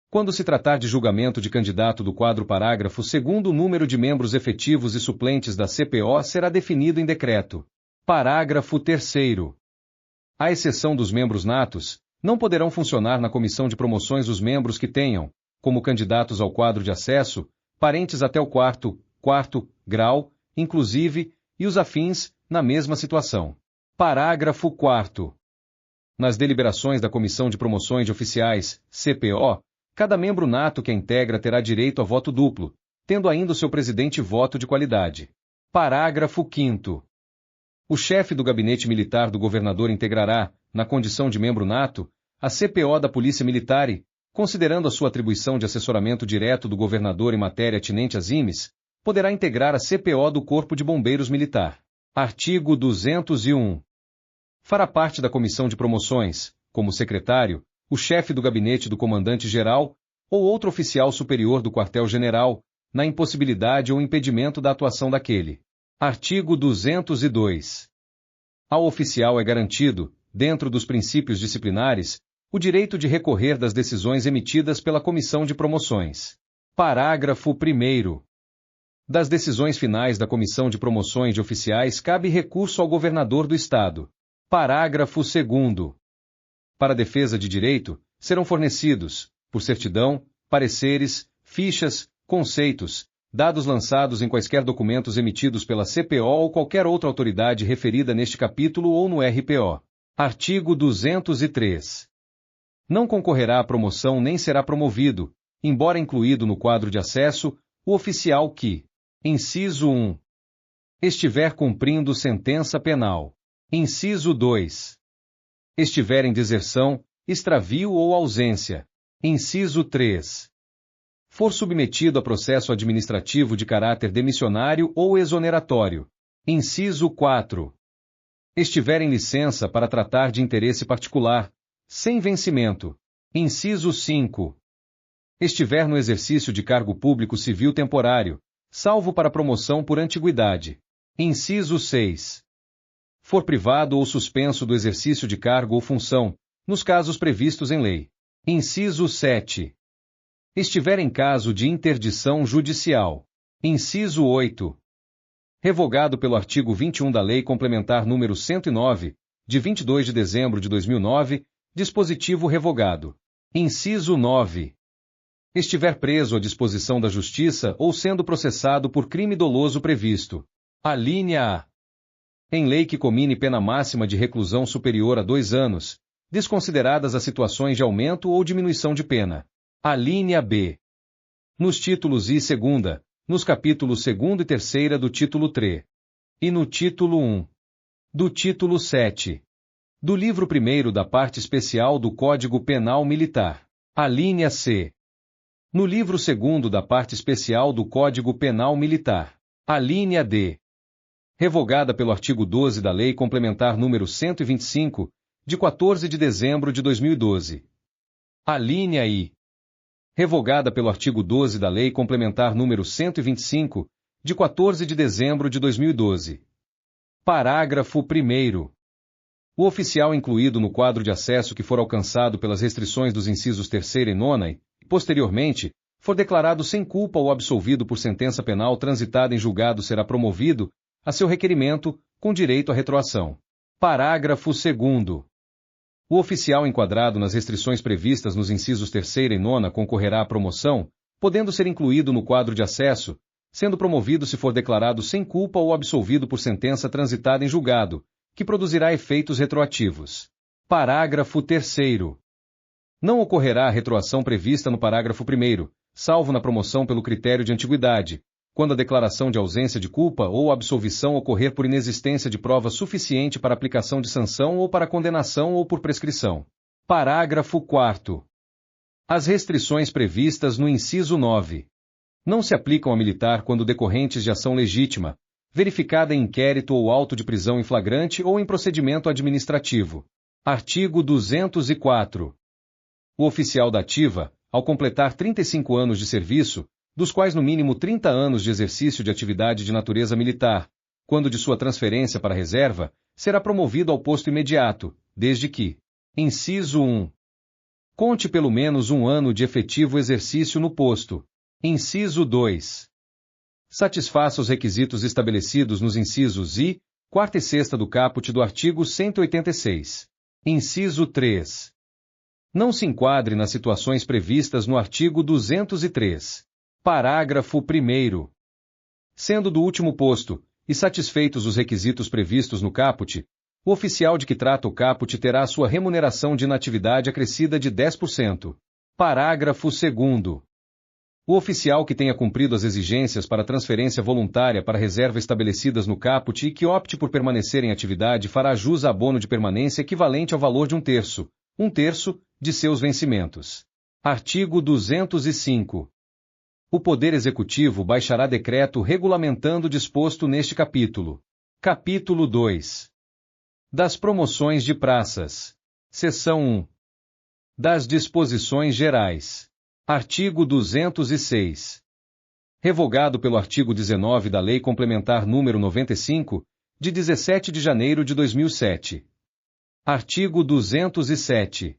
[SPEAKER 1] Quando se tratar de julgamento de candidato do quadro parágrafo 2º, o número de membros efetivos e suplentes da CPO será definido em decreto. Parágrafo 3º. À exceção dos membros natos, não poderão funcionar na Comissão de Promoções os membros que tenham, como candidatos ao quadro de acesso, parentes até o quarto grau, inclusive, e os afins, na mesma situação. Parágrafo 4º. Nas deliberações da Comissão de Promoções de Oficiais, CPO, cada membro nato que a integra terá direito a voto duplo, tendo ainda o seu presidente voto de qualidade. Parágrafo 5º. O chefe do gabinete militar do governador integrará, na condição de membro nato, a CPO da Polícia Militar e, considerando a sua atribuição de assessoramento direto do governador em matéria atinente às IMES, poderá integrar a CPO do Corpo de Bombeiros Militar. Artigo 201. Fará parte da Comissão de Promoções, como secretário, o chefe do gabinete do comandante-geral ou outro oficial superior do quartel-general, na impossibilidade ou impedimento da atuação daquele. Artigo 202. Ao oficial é garantido, dentro dos princípios disciplinares, o direito de recorrer das decisões emitidas pela Comissão de Promoções. Parágrafo 1º. Das decisões finais da Comissão de Promoções de Oficiais cabe recurso ao governador do Estado. Parágrafo 2º. Para a defesa de direito, serão fornecidos, por certidão, pareceres, fichas, conceitos, dados lançados em quaisquer documentos emitidos pela CPO ou qualquer outra autoridade referida neste capítulo ou no RPO. Artigo 203. Não concorrerá à promoção nem será promovido, embora incluído no quadro de acesso, o oficial que, inciso 1, estiver cumprindo sentença penal. Inciso 2. Estiver em deserção, extravio ou ausência. Inciso 3. For submetido a processo administrativo de caráter demissionário ou exoneratório. Inciso 4. Estiver em licença para tratar de interesse particular, sem vencimento. Inciso 5. Estiver no exercício de cargo público civil temporário, salvo para promoção por antiguidade. Inciso 6. For privado ou suspenso do exercício de cargo ou função, nos casos previstos em lei. Inciso 7. Estiver em caso de interdição judicial. Inciso 8. Revogado pelo artigo 21 da Lei Complementar nº 109, de 22 de dezembro de 2009, dispositivo revogado. Inciso 9. Estiver preso à disposição da Justiça ou sendo processado por crime doloso previsto. Alínea A. Em lei que comine pena máxima de reclusão superior a 2 anos, desconsideradas as situações de aumento ou diminuição de pena. Alínea B. Nos títulos I e segunda, nos capítulos 2º e 3º do título 3. E no título 1. Do título 7. Do livro 1º da parte especial do Código Penal Militar. Alínea C. No livro 2º da parte especial do Código Penal Militar. Alínea D. revogada pelo artigo 12 da Lei Complementar número 125, de 14 de dezembro de 2012. Alínea I. Revogada pelo artigo 12 da Lei Complementar número 125, de 14 de dezembro de 2012. Parágrafo 1º. O oficial incluído no quadro de acesso que for alcançado pelas restrições dos incisos 3º e 9º, e, posteriormente, for declarado sem culpa ou absolvido por sentença penal transitada em julgado será promovido, a seu requerimento, com direito à retroação. Parágrafo 2º. O oficial enquadrado nas restrições previstas nos incisos 3º e 9º concorrerá à promoção, podendo ser incluído no quadro de acesso, sendo promovido se for declarado sem culpa ou absolvido por sentença transitada em julgado, que produzirá efeitos retroativos. Parágrafo 3º. Não ocorrerá a retroação prevista no parágrafo 1º, salvo na promoção pelo critério de antiguidade, quando a declaração de ausência de culpa ou absolvição ocorrer por inexistência de prova suficiente para aplicação de sanção ou para condenação ou por prescrição. Parágrafo 4º. As restrições previstas no inciso 9 não se aplicam a militar quando decorrentes de ação legítima, verificada em inquérito ou auto de prisão em flagrante ou em procedimento administrativo. Artigo 204. O oficial da ativa, ao completar 35 anos de serviço, dos quais no mínimo 30 anos de exercício de atividade de natureza militar, quando de sua transferência para a reserva, será promovido ao posto imediato, desde que: inciso 1. Conte pelo menos um ano de efetivo exercício no posto. Inciso 2. Satisfaça os requisitos estabelecidos nos incisos I, 4ª e 6ª do caput do artigo 186. Inciso 3. Não se enquadre nas situações previstas no artigo 203. Parágrafo 1º. Sendo do último posto, e satisfeitos os requisitos previstos no caput, o oficial de que trata o caput terá a sua remuneração de inatividade acrescida de 10%. Parágrafo 2º. O oficial que tenha cumprido as exigências para transferência voluntária para reserva estabelecidas no caput e que opte por permanecer em atividade fará jus a abono de permanência equivalente ao valor de 1/3 de seus vencimentos. Artigo 205. O Poder Executivo baixará decreto regulamentando o disposto neste capítulo. Capítulo 2. Das promoções de praças. Seção 1. Das disposições gerais. Artigo 206. Revogado pelo artigo 19 da Lei Complementar número 95, de 17 de janeiro de 2007. Artigo 207.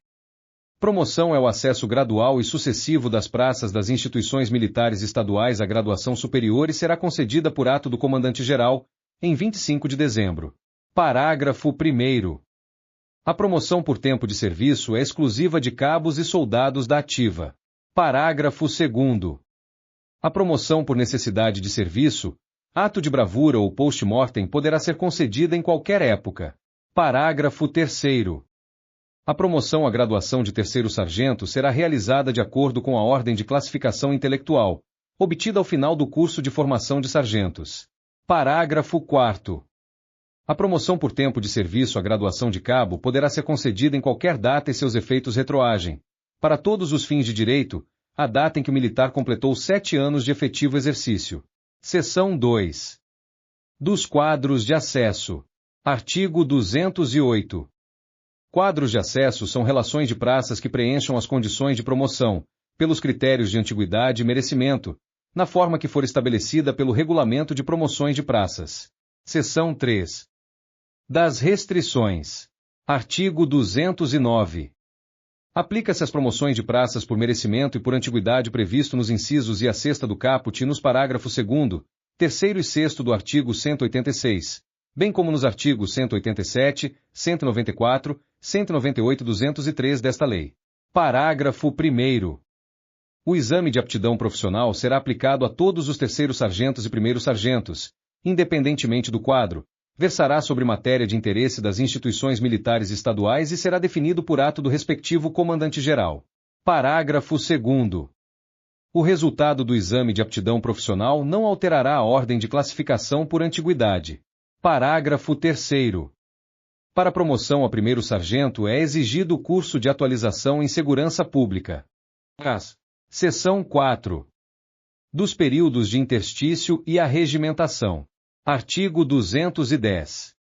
[SPEAKER 1] Promoção é o acesso gradual e sucessivo das praças das instituições militares estaduais à graduação superior e será concedida por ato do Comandante-Geral, em 25 de dezembro. Parágrafo 1º. A promoção por tempo de serviço é exclusiva de cabos e soldados da ativa. Parágrafo 2º. A promoção por necessidade de serviço, ato de bravura ou post-mortem poderá ser concedida em qualquer época. Parágrafo 3º. A promoção à graduação de terceiro sargento será realizada de acordo com a ordem de classificação intelectual, obtida ao final do curso de formação de sargentos. Parágrafo 4º. A promoção por tempo de serviço à graduação de cabo poderá ser concedida em qualquer data e seus efeitos retroagem, para todos os fins de direito, a data em que o militar completou 7 anos de efetivo exercício. Seção 2. Dos quadros de acesso. Artigo 208. Quadros de acesso são relações de praças que preencham as condições de promoção, pelos critérios de antiguidade e merecimento, na forma que for estabelecida pelo Regulamento de Promoções de Praças. Seção 3. Das restrições. Artigo 209. Aplica-se às promoções de praças por merecimento e por antiguidade previsto nos incisos I a 6ª do caput e nos parágrafos 2º, 3º e 6º do artigo 186, bem como nos artigos 187, 194, 198 e 203 desta lei. Parágrafo 1º. O exame de aptidão profissional será aplicado a todos os terceiros sargentos e primeiros sargentos, independentemente do quadro, versará sobre matéria de interesse das instituições militares estaduais e será definido por ato do respectivo comandante-geral. Parágrafo 2º. O resultado do exame de aptidão profissional não alterará a ordem de classificação por antiguidade. Parágrafo 3º. Para promoção a primeiro sargento é exigido o curso de atualização em segurança pública. Seção 4. Dos períodos de interstício e arregimentação. Artigo 210.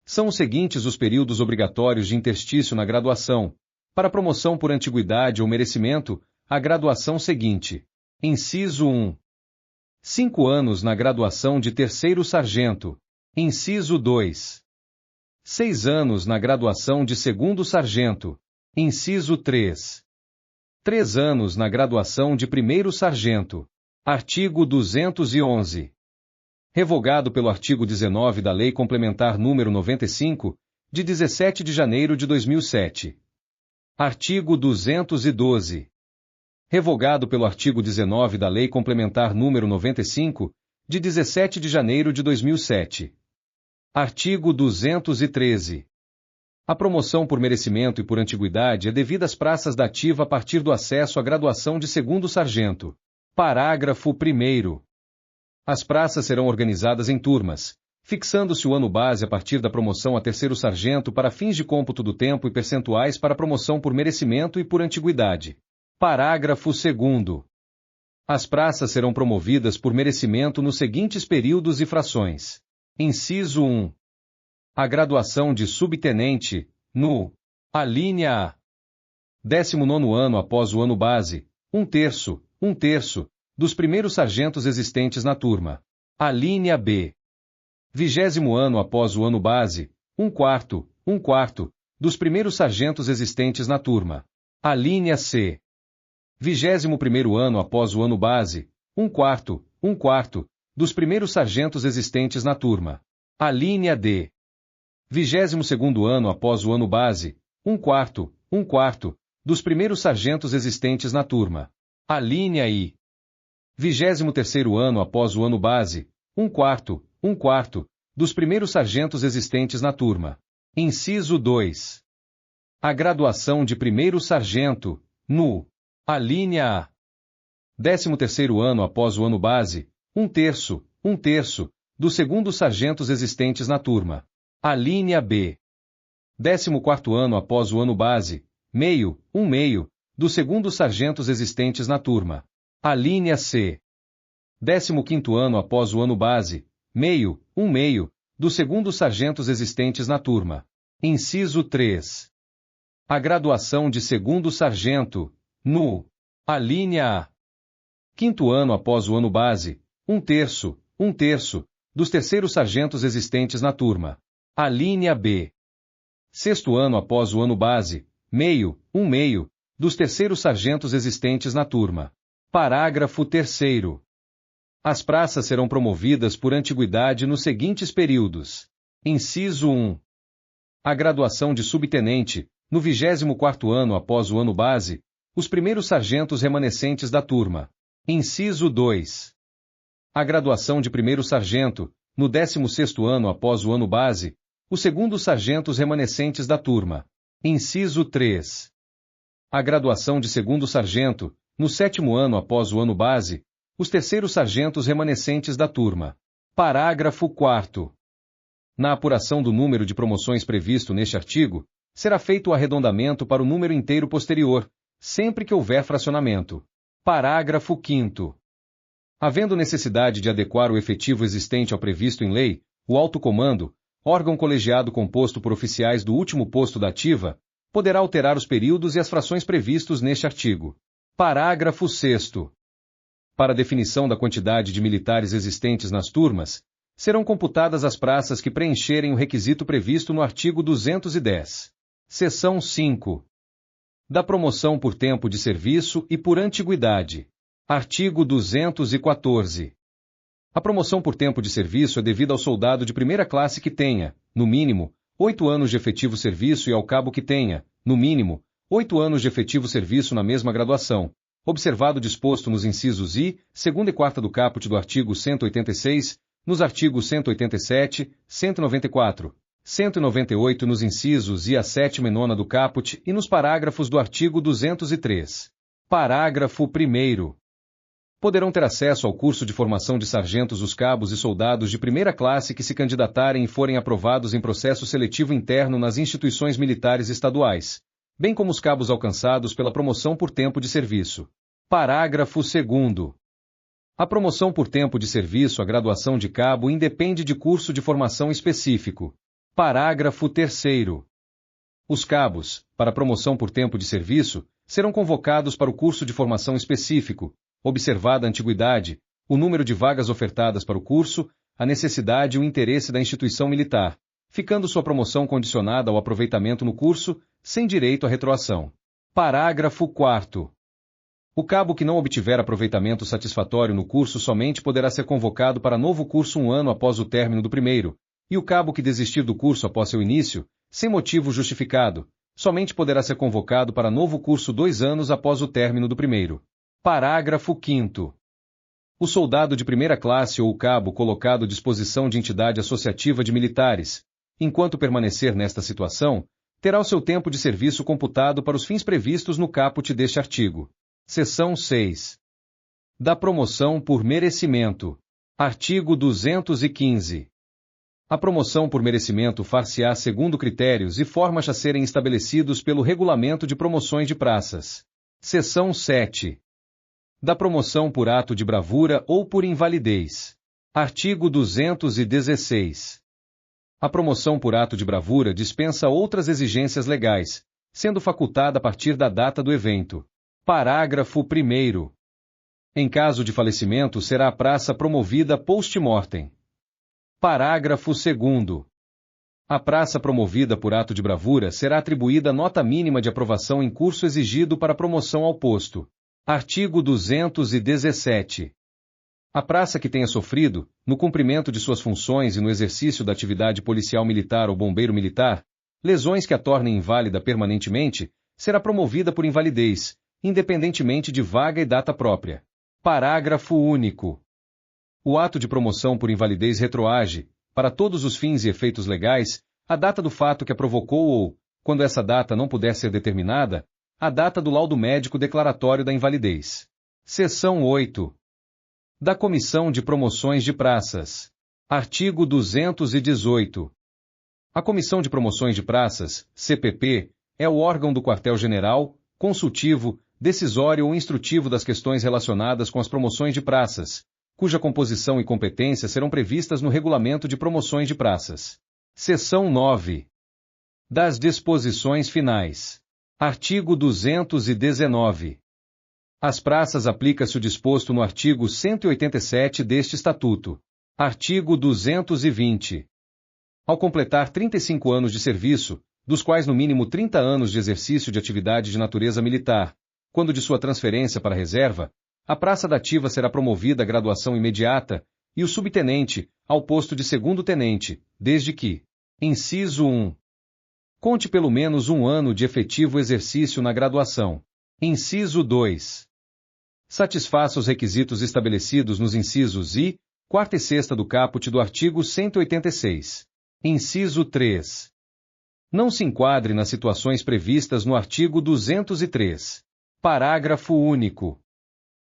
[SPEAKER 1] São os seguintes os períodos obrigatórios de interstício na graduação. Para promoção por antiguidade ou merecimento, a graduação seguinte. Inciso 1. 5 anos na graduação de terceiro sargento. Inciso 2. 6 anos na graduação de segundo sargento. Inciso 3. 3 anos na graduação de primeiro sargento. Artigo 211. Revogado pelo artigo 19 da Lei Complementar nº 95, de 17 de janeiro de 2007. Artigo 212. Revogado pelo artigo 19 da Lei Complementar nº 95, de 17 de janeiro de 2007. Artigo 213. A promoção por merecimento e por antiguidade é devida às praças da ativa a partir do acesso à graduação de segundo sargento. Parágrafo 1º. As praças serão organizadas em turmas, fixando-se o ano base a partir da promoção a terceiro sargento para fins de cômputo do tempo e percentuais para promoção por merecimento e por antiguidade. Parágrafo 2º. As praças serão promovidas por merecimento nos seguintes períodos e frações. Inciso 1. A graduação de subtenente, no alínea A. 19º ano após o ano base, 1/3 dos primeiros sargentos existentes na turma. Alínea B. 20º ano após o ano base, 1/4 dos primeiros sargentos existentes na turma. Alínea C. 21º ano após o ano base, 1/4 dos primeiros sargentos existentes na turma. Alínea D. 22º ano após o ano base, 1/4 dos primeiros sargentos existentes na turma. Alínea I. 23º ano após o ano base, 1/4 dos primeiros sargentos existentes na turma. Inciso 2. A graduação de primeiro sargento, no alínea A. 13º ano após o ano base, 1/3 dos segundos sargentos existentes na turma. Alínea B. 14º ano após o ano base, meio dos segundos sargentos existentes na turma. Alínea C. 15º ano após o ano base, meio dos segundos sargentos existentes na turma. Inciso 3. A graduação de segundo sargento, no alínea A. 5º ano após o ano base, 1/3 dos terceiros sargentos existentes na turma. Alínea B. 6º ano após o ano base, meio dos terceiros sargentos existentes na turma. Parágrafo 3º. As praças serão promovidas por antiguidade nos seguintes períodos. Inciso 1. A graduação de subtenente, no 24º ano após o ano base, os primeiros sargentos remanescentes da turma. Inciso 2. A graduação de primeiro sargento, no 16º ano após o ano base, os segundos sargentos remanescentes da turma. Inciso 3. A graduação de segundo sargento, no 7º ano após o ano base, os terceiros sargentos remanescentes da turma. Parágrafo 4º. Na apuração do número de promoções previsto neste artigo, será feito o arredondamento para o número inteiro posterior, sempre que houver fracionamento. Parágrafo 5º. Havendo necessidade de adequar o efetivo existente ao previsto em lei, o Alto Comando, órgão colegiado composto por oficiais do último posto da ativa, poderá alterar os períodos e as frações previstos neste artigo. Parágrafo 6º. Para definição da quantidade de militares existentes nas turmas, serão computadas as praças que preencherem o requisito previsto no artigo 210. Seção 5. Da promoção por tempo de serviço e por antiguidade. Artigo 214. A promoção por tempo de serviço é devida ao soldado de primeira classe que tenha, no mínimo, 8 anos de efetivo serviço e ao cabo que tenha, no mínimo, 8 anos de efetivo serviço na mesma graduação, observado o disposto nos incisos I, 2ª e 4ª do caput do artigo 186, nos artigos 187, 194, 198 nos incisos I a 7ª e 9ª do caput e nos parágrafos do artigo 203. Parágrafo 1º. Poderão ter acesso ao curso de formação de sargentos os cabos e soldados de primeira classe que se candidatarem e forem aprovados em processo seletivo interno nas instituições militares estaduais, bem como os cabos alcançados pela promoção por tempo de serviço. Parágrafo 2º. A promoção por tempo de serviço à graduação de cabo independe de curso de formação específico. Parágrafo 3º. Os cabos, para promoção por tempo de serviço, serão convocados para o curso de formação específico, observada a antiguidade, o número de vagas ofertadas para o curso, a necessidade e o interesse da instituição militar, ficando sua promoção condicionada ao aproveitamento no curso, sem direito à retroação. Parágrafo 4º. O cabo que não obtiver aproveitamento satisfatório no curso somente poderá ser convocado para novo curso 1 ano após o término do primeiro, e o cabo que desistir do curso após seu início, sem motivo justificado, somente poderá ser convocado para novo curso 2 anos após o término do primeiro. Parágrafo 5º. O soldado de primeira classe ou o cabo colocado à disposição de entidade associativa de militares, enquanto permanecer nesta situação, terá o seu tempo de serviço computado para os fins previstos no caput deste artigo. Seção 6. Da promoção por merecimento. Artigo 215. A promoção por merecimento far-se-á segundo critérios e formas a serem estabelecidos pelo Regulamento de Promoções de Praças. Seção 7. Da promoção por ato de bravura ou por invalidez. Artigo 216. A promoção por ato de bravura dispensa outras exigências legais, sendo facultada a partir da data do evento. Parágrafo 1º. Em caso de falecimento, será a praça promovida post-mortem. Parágrafo 2º. A praça promovida por ato de bravura será atribuída nota mínima de aprovação em curso exigido para promoção ao posto. Artigo 217. A praça que tenha sofrido, no cumprimento de suas funções e no exercício da atividade policial militar ou bombeiro militar, lesões que a tornem inválida permanentemente, será promovida por invalidez, independentemente de vaga e data própria. Parágrafo único. O ato de promoção por invalidez retroage, para todos os fins e efeitos legais, a data do fato que a provocou ou, quando essa data não puder ser determinada, a data do laudo médico declaratório da invalidez. Seção 8. Da Comissão de Promoções de Praças. Artigo 218. A Comissão de Promoções de Praças, CPP, é o órgão do Quartel-General, consultivo, decisório ou instrutivo das questões relacionadas com as promoções de praças, cuja composição e competência serão previstas no Regulamento de Promoções de Praças. Seção 9. Das Disposições Finais. Artigo 219. Às praças aplica-se o disposto no artigo 187 deste Estatuto. Artigo 220. Ao completar 35 anos de serviço, dos quais no mínimo 30 anos de exercício de atividade de natureza militar, quando de sua transferência para a reserva, a praça da ativa será promovida à graduação imediata, e o subtenente, ao posto de segundo-tenente, desde que, inciso 1, conte pelo menos 1 ano de efetivo exercício na graduação. Inciso 2. Satisfaça os requisitos estabelecidos nos incisos I, 4ª e 6ª do caput do artigo 186. Inciso 3. Não se enquadre nas situações previstas no artigo 203. Parágrafo único.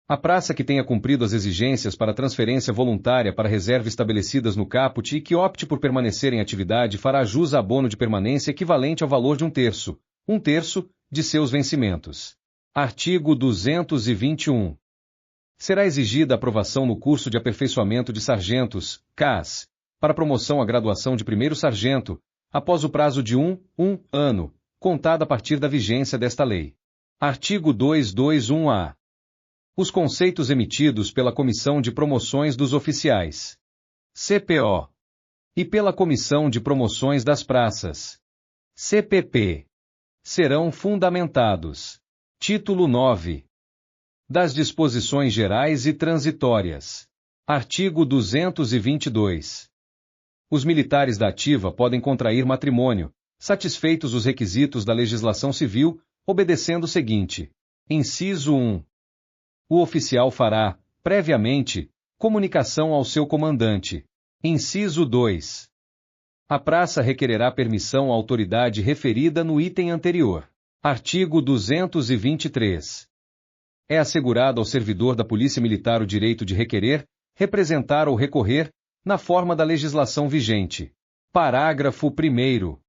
[SPEAKER 1] A praça que tenha cumprido as exigências para transferência voluntária para reserva estabelecidas no caput e que opte por permanecer em atividade fará jus a abono de permanência equivalente ao valor de 1/3 de seus vencimentos. Artigo 221. Será exigida a aprovação no curso de aperfeiçoamento de sargentos, CAS, para promoção à graduação de primeiro sargento, após o prazo de um ano, contado a partir da vigência desta lei. Artigo 221-A. Os conceitos emitidos pela Comissão de Promoções dos Oficiais, CPO, e pela Comissão de Promoções das Praças, CPP, serão fundamentados. Título 9. Das Disposições Gerais e Transitórias. Artigo 222. Os militares da ativa podem contrair matrimônio, satisfeitos os requisitos da legislação civil, obedecendo o seguinte. Inciso 1. O oficial fará, previamente, comunicação ao seu comandante. Inciso 2. A praça requererá permissão à autoridade referida no item anterior. Artigo 223. É assegurado ao servidor da Polícia Militar o direito de requerer, representar ou recorrer, na forma da legislação vigente. Parágrafo 1º.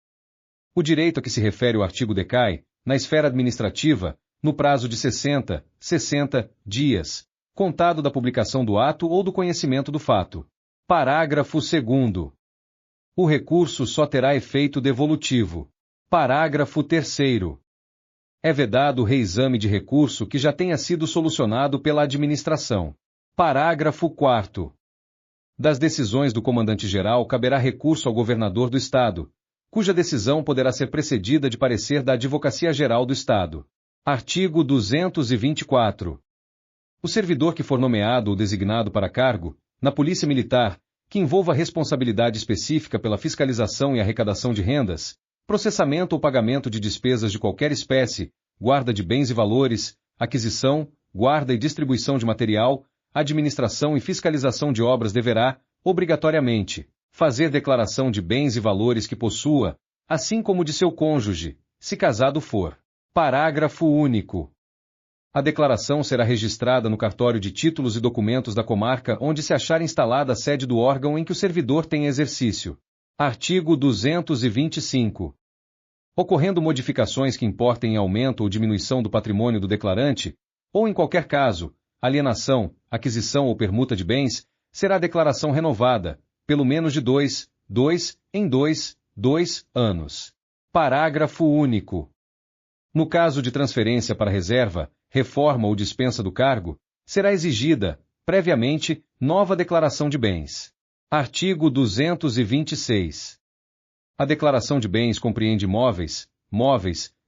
[SPEAKER 1] O direito a que se refere o artigo decai, na esfera administrativa, no prazo de 60 dias, contado da publicação do ato ou do conhecimento do fato. Parágrafo 2º. O recurso só terá efeito devolutivo. Parágrafo 3º. É vedado o reexame de recurso que já tenha sido solucionado pela administração. Parágrafo 4º. Das decisões do comandante-geral caberá recurso ao governador do Estado, cuja decisão poderá ser precedida de parecer da Advocacia Geral do Estado. Artigo 224. O servidor que for nomeado ou designado para cargo, na Polícia Militar, que envolva responsabilidade específica pela fiscalização e arrecadação de rendas, processamento ou pagamento de despesas de qualquer espécie, guarda de bens e valores, aquisição, guarda e distribuição de material, administração e fiscalização de obras deverá, obrigatoriamente, fazer declaração de bens e valores que possua, assim como de seu cônjuge, se casado for. Parágrafo único. A declaração será registrada no cartório de títulos e documentos da comarca onde se achar instalada a sede do órgão em que o servidor tem exercício. Artigo 225. Ocorrendo modificações que importem em aumento ou diminuição do patrimônio do declarante, ou em qualquer caso, alienação, aquisição ou permuta de bens, será a declaração renovada, pelo menos de 2 em 2 anos. Parágrafo único. No caso de transferência para reserva, reforma ou dispensa do cargo, será exigida, previamente, nova declaração de bens. Artigo 226. A declaração de bens compreende móveis,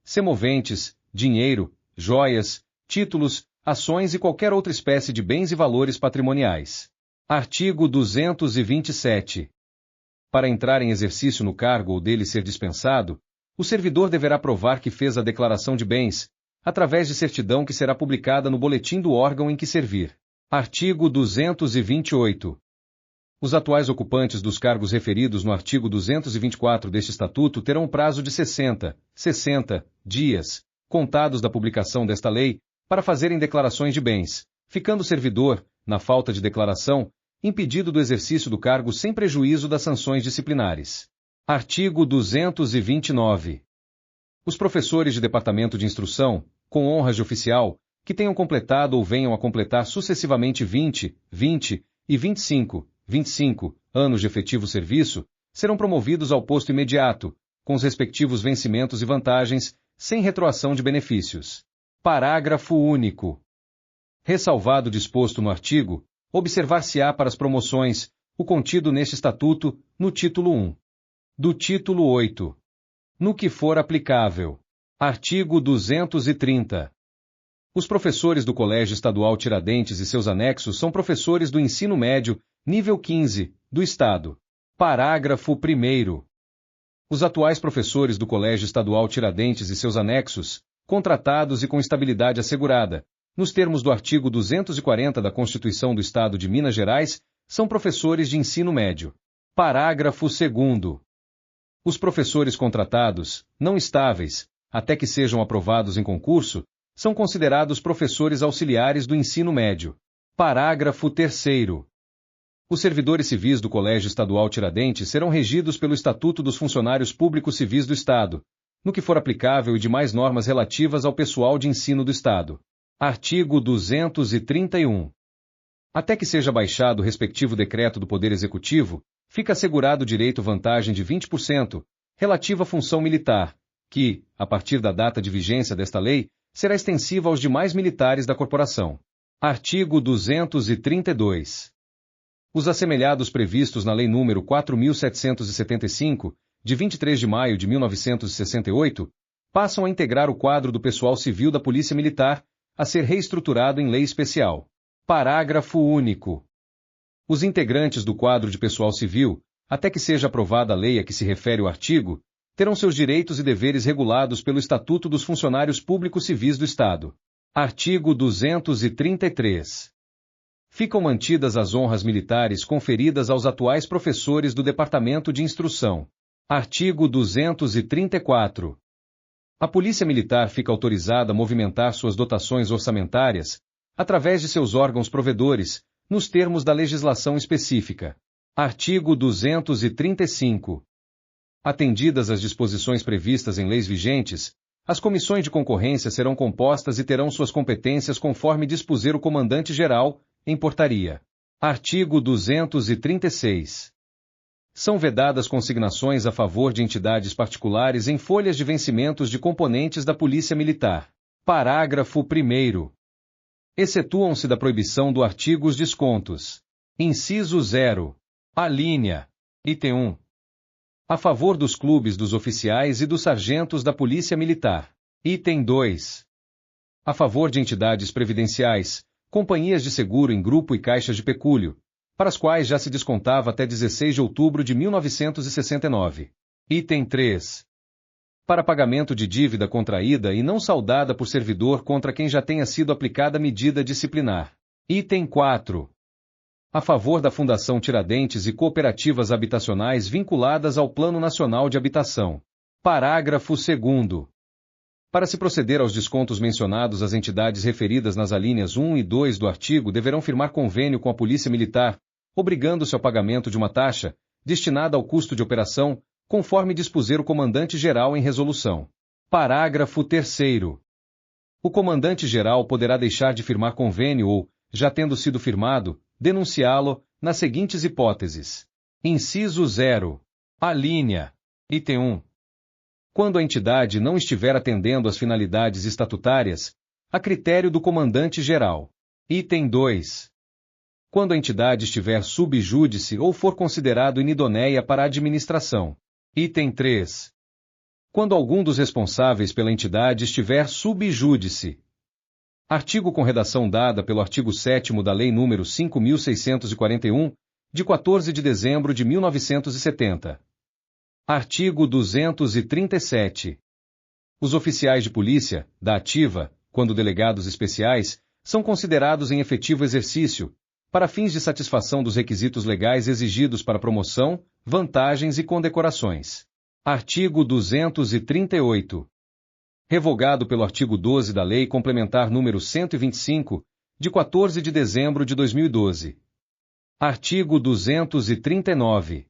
[SPEAKER 1] semoventes, dinheiro, joias, títulos, ações e qualquer outra espécie de bens e valores patrimoniais. Artigo 227. Para entrar em exercício no cargo ou dele ser dispensado, o servidor deverá provar que fez a declaração de bens, através de certidão que será publicada no boletim do órgão em que servir. Artigo 228. Os atuais ocupantes dos cargos referidos no artigo 224 deste Estatuto terão um prazo de 60 dias, contados da publicação desta lei, para fazerem declarações de bens, ficando o servidor, na falta de declaração, impedido do exercício do cargo sem prejuízo das sanções disciplinares. Artigo 229. Os professores de departamento de instrução, com honras de oficial, que tenham completado ou venham a completar sucessivamente 20 e 25 anos de efetivo serviço, serão promovidos ao posto imediato, com os respectivos vencimentos e vantagens, sem retroação de benefícios. Parágrafo único. Ressalvado o disposto no artigo, observar-se-á para as promoções, o contido neste Estatuto, no título 1. Do título 8. No que for aplicável. Artigo 230. Os professores do Colégio Estadual Tiradentes e seus anexos são professores do ensino médio, nível 15, do Estado. Parágrafo 1º. Os atuais professores do Colégio Estadual Tiradentes e seus anexos, contratados e com estabilidade assegurada, nos termos do artigo 240 da Constituição do Estado de Minas Gerais, são professores de ensino médio. Parágrafo 2º. Os professores contratados, não estáveis, até que sejam aprovados em concurso, são considerados professores auxiliares do ensino médio. Parágrafo 3º. Os servidores civis do Colégio Estadual Tiradentes serão regidos pelo Estatuto dos Funcionários Públicos Civis do Estado, no que for aplicável e demais normas relativas ao pessoal de ensino do Estado. Artigo 231. Até que seja baixado o respectivo decreto do Poder Executivo, fica assegurado o direito-vantagem de 20%, relativa à função militar, que, a partir da data de vigência desta lei, será extensiva aos demais militares da corporação. Artigo 232. Os assemelhados previstos na Lei nº 4.775, de 23 de maio de 1968, passam a integrar o quadro do pessoal civil da Polícia Militar, a ser reestruturado em lei especial. Parágrafo único. Os integrantes do quadro de pessoal civil, até que seja aprovada a lei a que se refere o artigo, terão seus direitos e deveres regulados pelo Estatuto dos Funcionários Públicos Civis do Estado. Artigo 233. Ficam mantidas as honras militares conferidas aos atuais professores do Departamento de Instrução. Artigo 234. A Polícia Militar fica autorizada a movimentar suas dotações orçamentárias, através de seus órgãos provedores, nos termos da legislação específica. Artigo 235. Atendidas as disposições previstas em leis vigentes, As comissões de concorrência serão compostas e terão suas competências conforme dispuser o comandante-geral, em portaria. Artigo 236. São vedadas consignações a favor de entidades particulares em folhas de vencimentos de componentes da Polícia Militar. Parágrafo 1º. Excetuam-se da proibição do artigo os descontos. Inciso 0. Alínea. Item 1. A favor dos clubes dos oficiais e dos sargentos da Polícia Militar. Item 2. A favor de entidades previdenciais, companhias de seguro em grupo e caixas de pecúlio, para as quais já se descontava até 16 de outubro de 1969. Item 3. Para pagamento de dívida contraída e não saldada por servidor contra quem já tenha sido aplicada medida disciplinar. Item 4. A favor da Fundação Tiradentes e cooperativas habitacionais vinculadas ao Plano Nacional de Habitação. Parágrafo 2º. Para se proceder aos descontos mencionados, as entidades referidas nas alíneas 1 e 2 do artigo deverão firmar convênio com a Polícia Militar, obrigando-se ao pagamento de uma taxa, destinada ao custo de operação, conforme dispuser o comandante-geral em resolução. Parágrafo 3º. O comandante-geral poderá deixar de firmar convênio ou, já tendo sido firmado, denunciá-lo, nas seguintes hipóteses. Inciso 0. Alínea. Item 1. Quando a entidade não estiver atendendo às finalidades estatutárias, a critério do comandante-geral. Item 2. Quando a entidade estiver sub júdice ou for considerado inidoneia para a administração. Item 3. Quando algum dos responsáveis pela entidade estiver sub júdice. Artigo com redação dada pelo artigo 7º da Lei nº 5.641, de 14 de dezembro de 1970. Artigo 237. Os oficiais de polícia, da ativa, quando delegados especiais, são considerados em efetivo exercício, para fins de satisfação dos requisitos legais exigidos para promoção, vantagens e condecorações. Artigo 238. Revogado pelo artigo 12 da Lei Complementar nº 125, de 14 de dezembro de 2012. Artigo 239.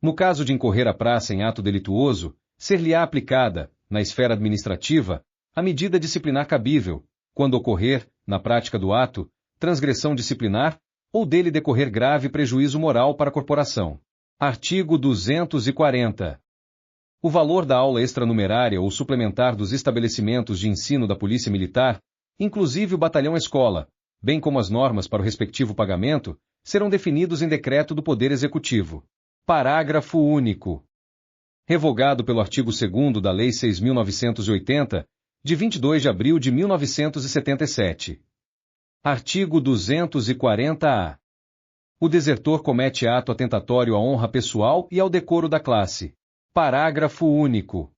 [SPEAKER 1] No caso de incorrer a praça em ato delituoso, ser-lhe-á aplicada, na esfera administrativa, a medida disciplinar cabível, quando ocorrer, na prática do ato, transgressão disciplinar, ou dele decorrer grave prejuízo moral para a corporação. Artigo 240. O valor da aula extranumerária ou suplementar dos estabelecimentos de ensino da Polícia Militar, inclusive o batalhão-escola, bem como as normas para o respectivo pagamento, serão definidos em decreto do Poder Executivo. Parágrafo único. Revogado pelo artigo 2º da Lei 6.980, de 22 de abril de 1977. Artigo 240-A. O desertor comete ato atentatório à honra pessoal e ao decoro da classe. Parágrafo único.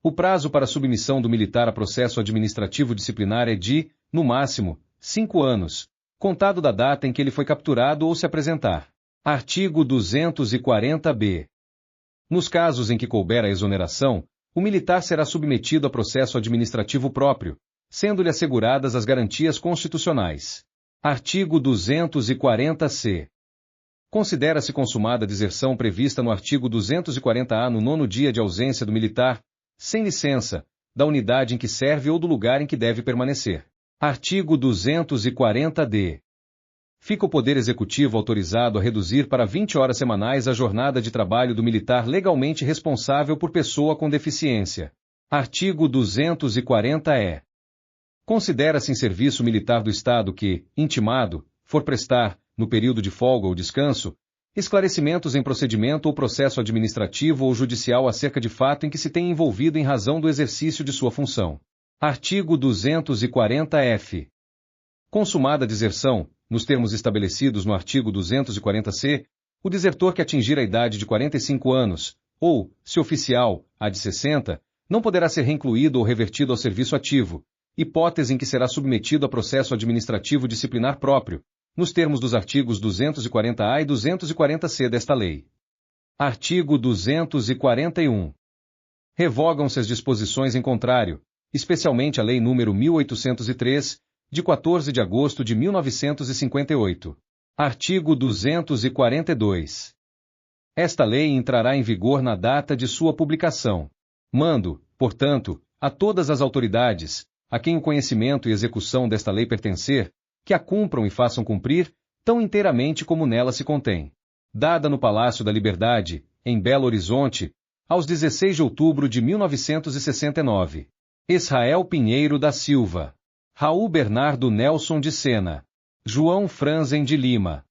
[SPEAKER 1] O prazo para submissão do militar a processo administrativo disciplinar é de, no máximo, 5 anos, contado da data em que ele foi capturado ou se apresentar. Artigo 240-B. Nos casos em que couber a exoneração, o militar será submetido a processo administrativo próprio, sendo-lhe asseguradas as garantias constitucionais. Artigo 240-C. Considera-se consumada a deserção prevista no artigo 240-A no 9º dia de ausência do militar, sem licença, da unidade em que serve ou do lugar em que deve permanecer. Artigo 240-D. Fica o Poder Executivo autorizado a reduzir para 20 horas semanais a jornada de trabalho do militar legalmente responsável por pessoa com deficiência. Artigo 240-E. Considera-se em serviço militar do Estado que, intimado, for prestar, no período de folga ou descanso, esclarecimentos em procedimento ou processo administrativo ou judicial acerca de fato em que se tem envolvido em razão do exercício de sua função. Artigo 240-F. Consumada a deserção, nos termos estabelecidos no artigo 240-C, o desertor que atingir a idade de 45 anos, ou, se oficial, a de 60, não poderá ser reincluído ou revertido ao serviço ativo, hipótese em que será submetido a processo administrativo disciplinar próprio, nos termos dos artigos 240-A e 240-C desta lei. Artigo 241. Revogam-se as disposições em contrário, especialmente a Lei nº 1803, de 14 de agosto de 1958. Artigo 242. Esta lei entrará em vigor na data de sua publicação. Mando, portanto, A todas as autoridades, a quem o conhecimento e execução desta lei pertencer, que a cumpram e façam cumprir, tão inteiramente como nela se contém. Dada no Palácio da Liberdade, em Belo Horizonte, aos 16 de outubro de 1969. Israel Pinheiro da Silva. Raul Bernardo Nelson de Sena. João Franzen de Lima.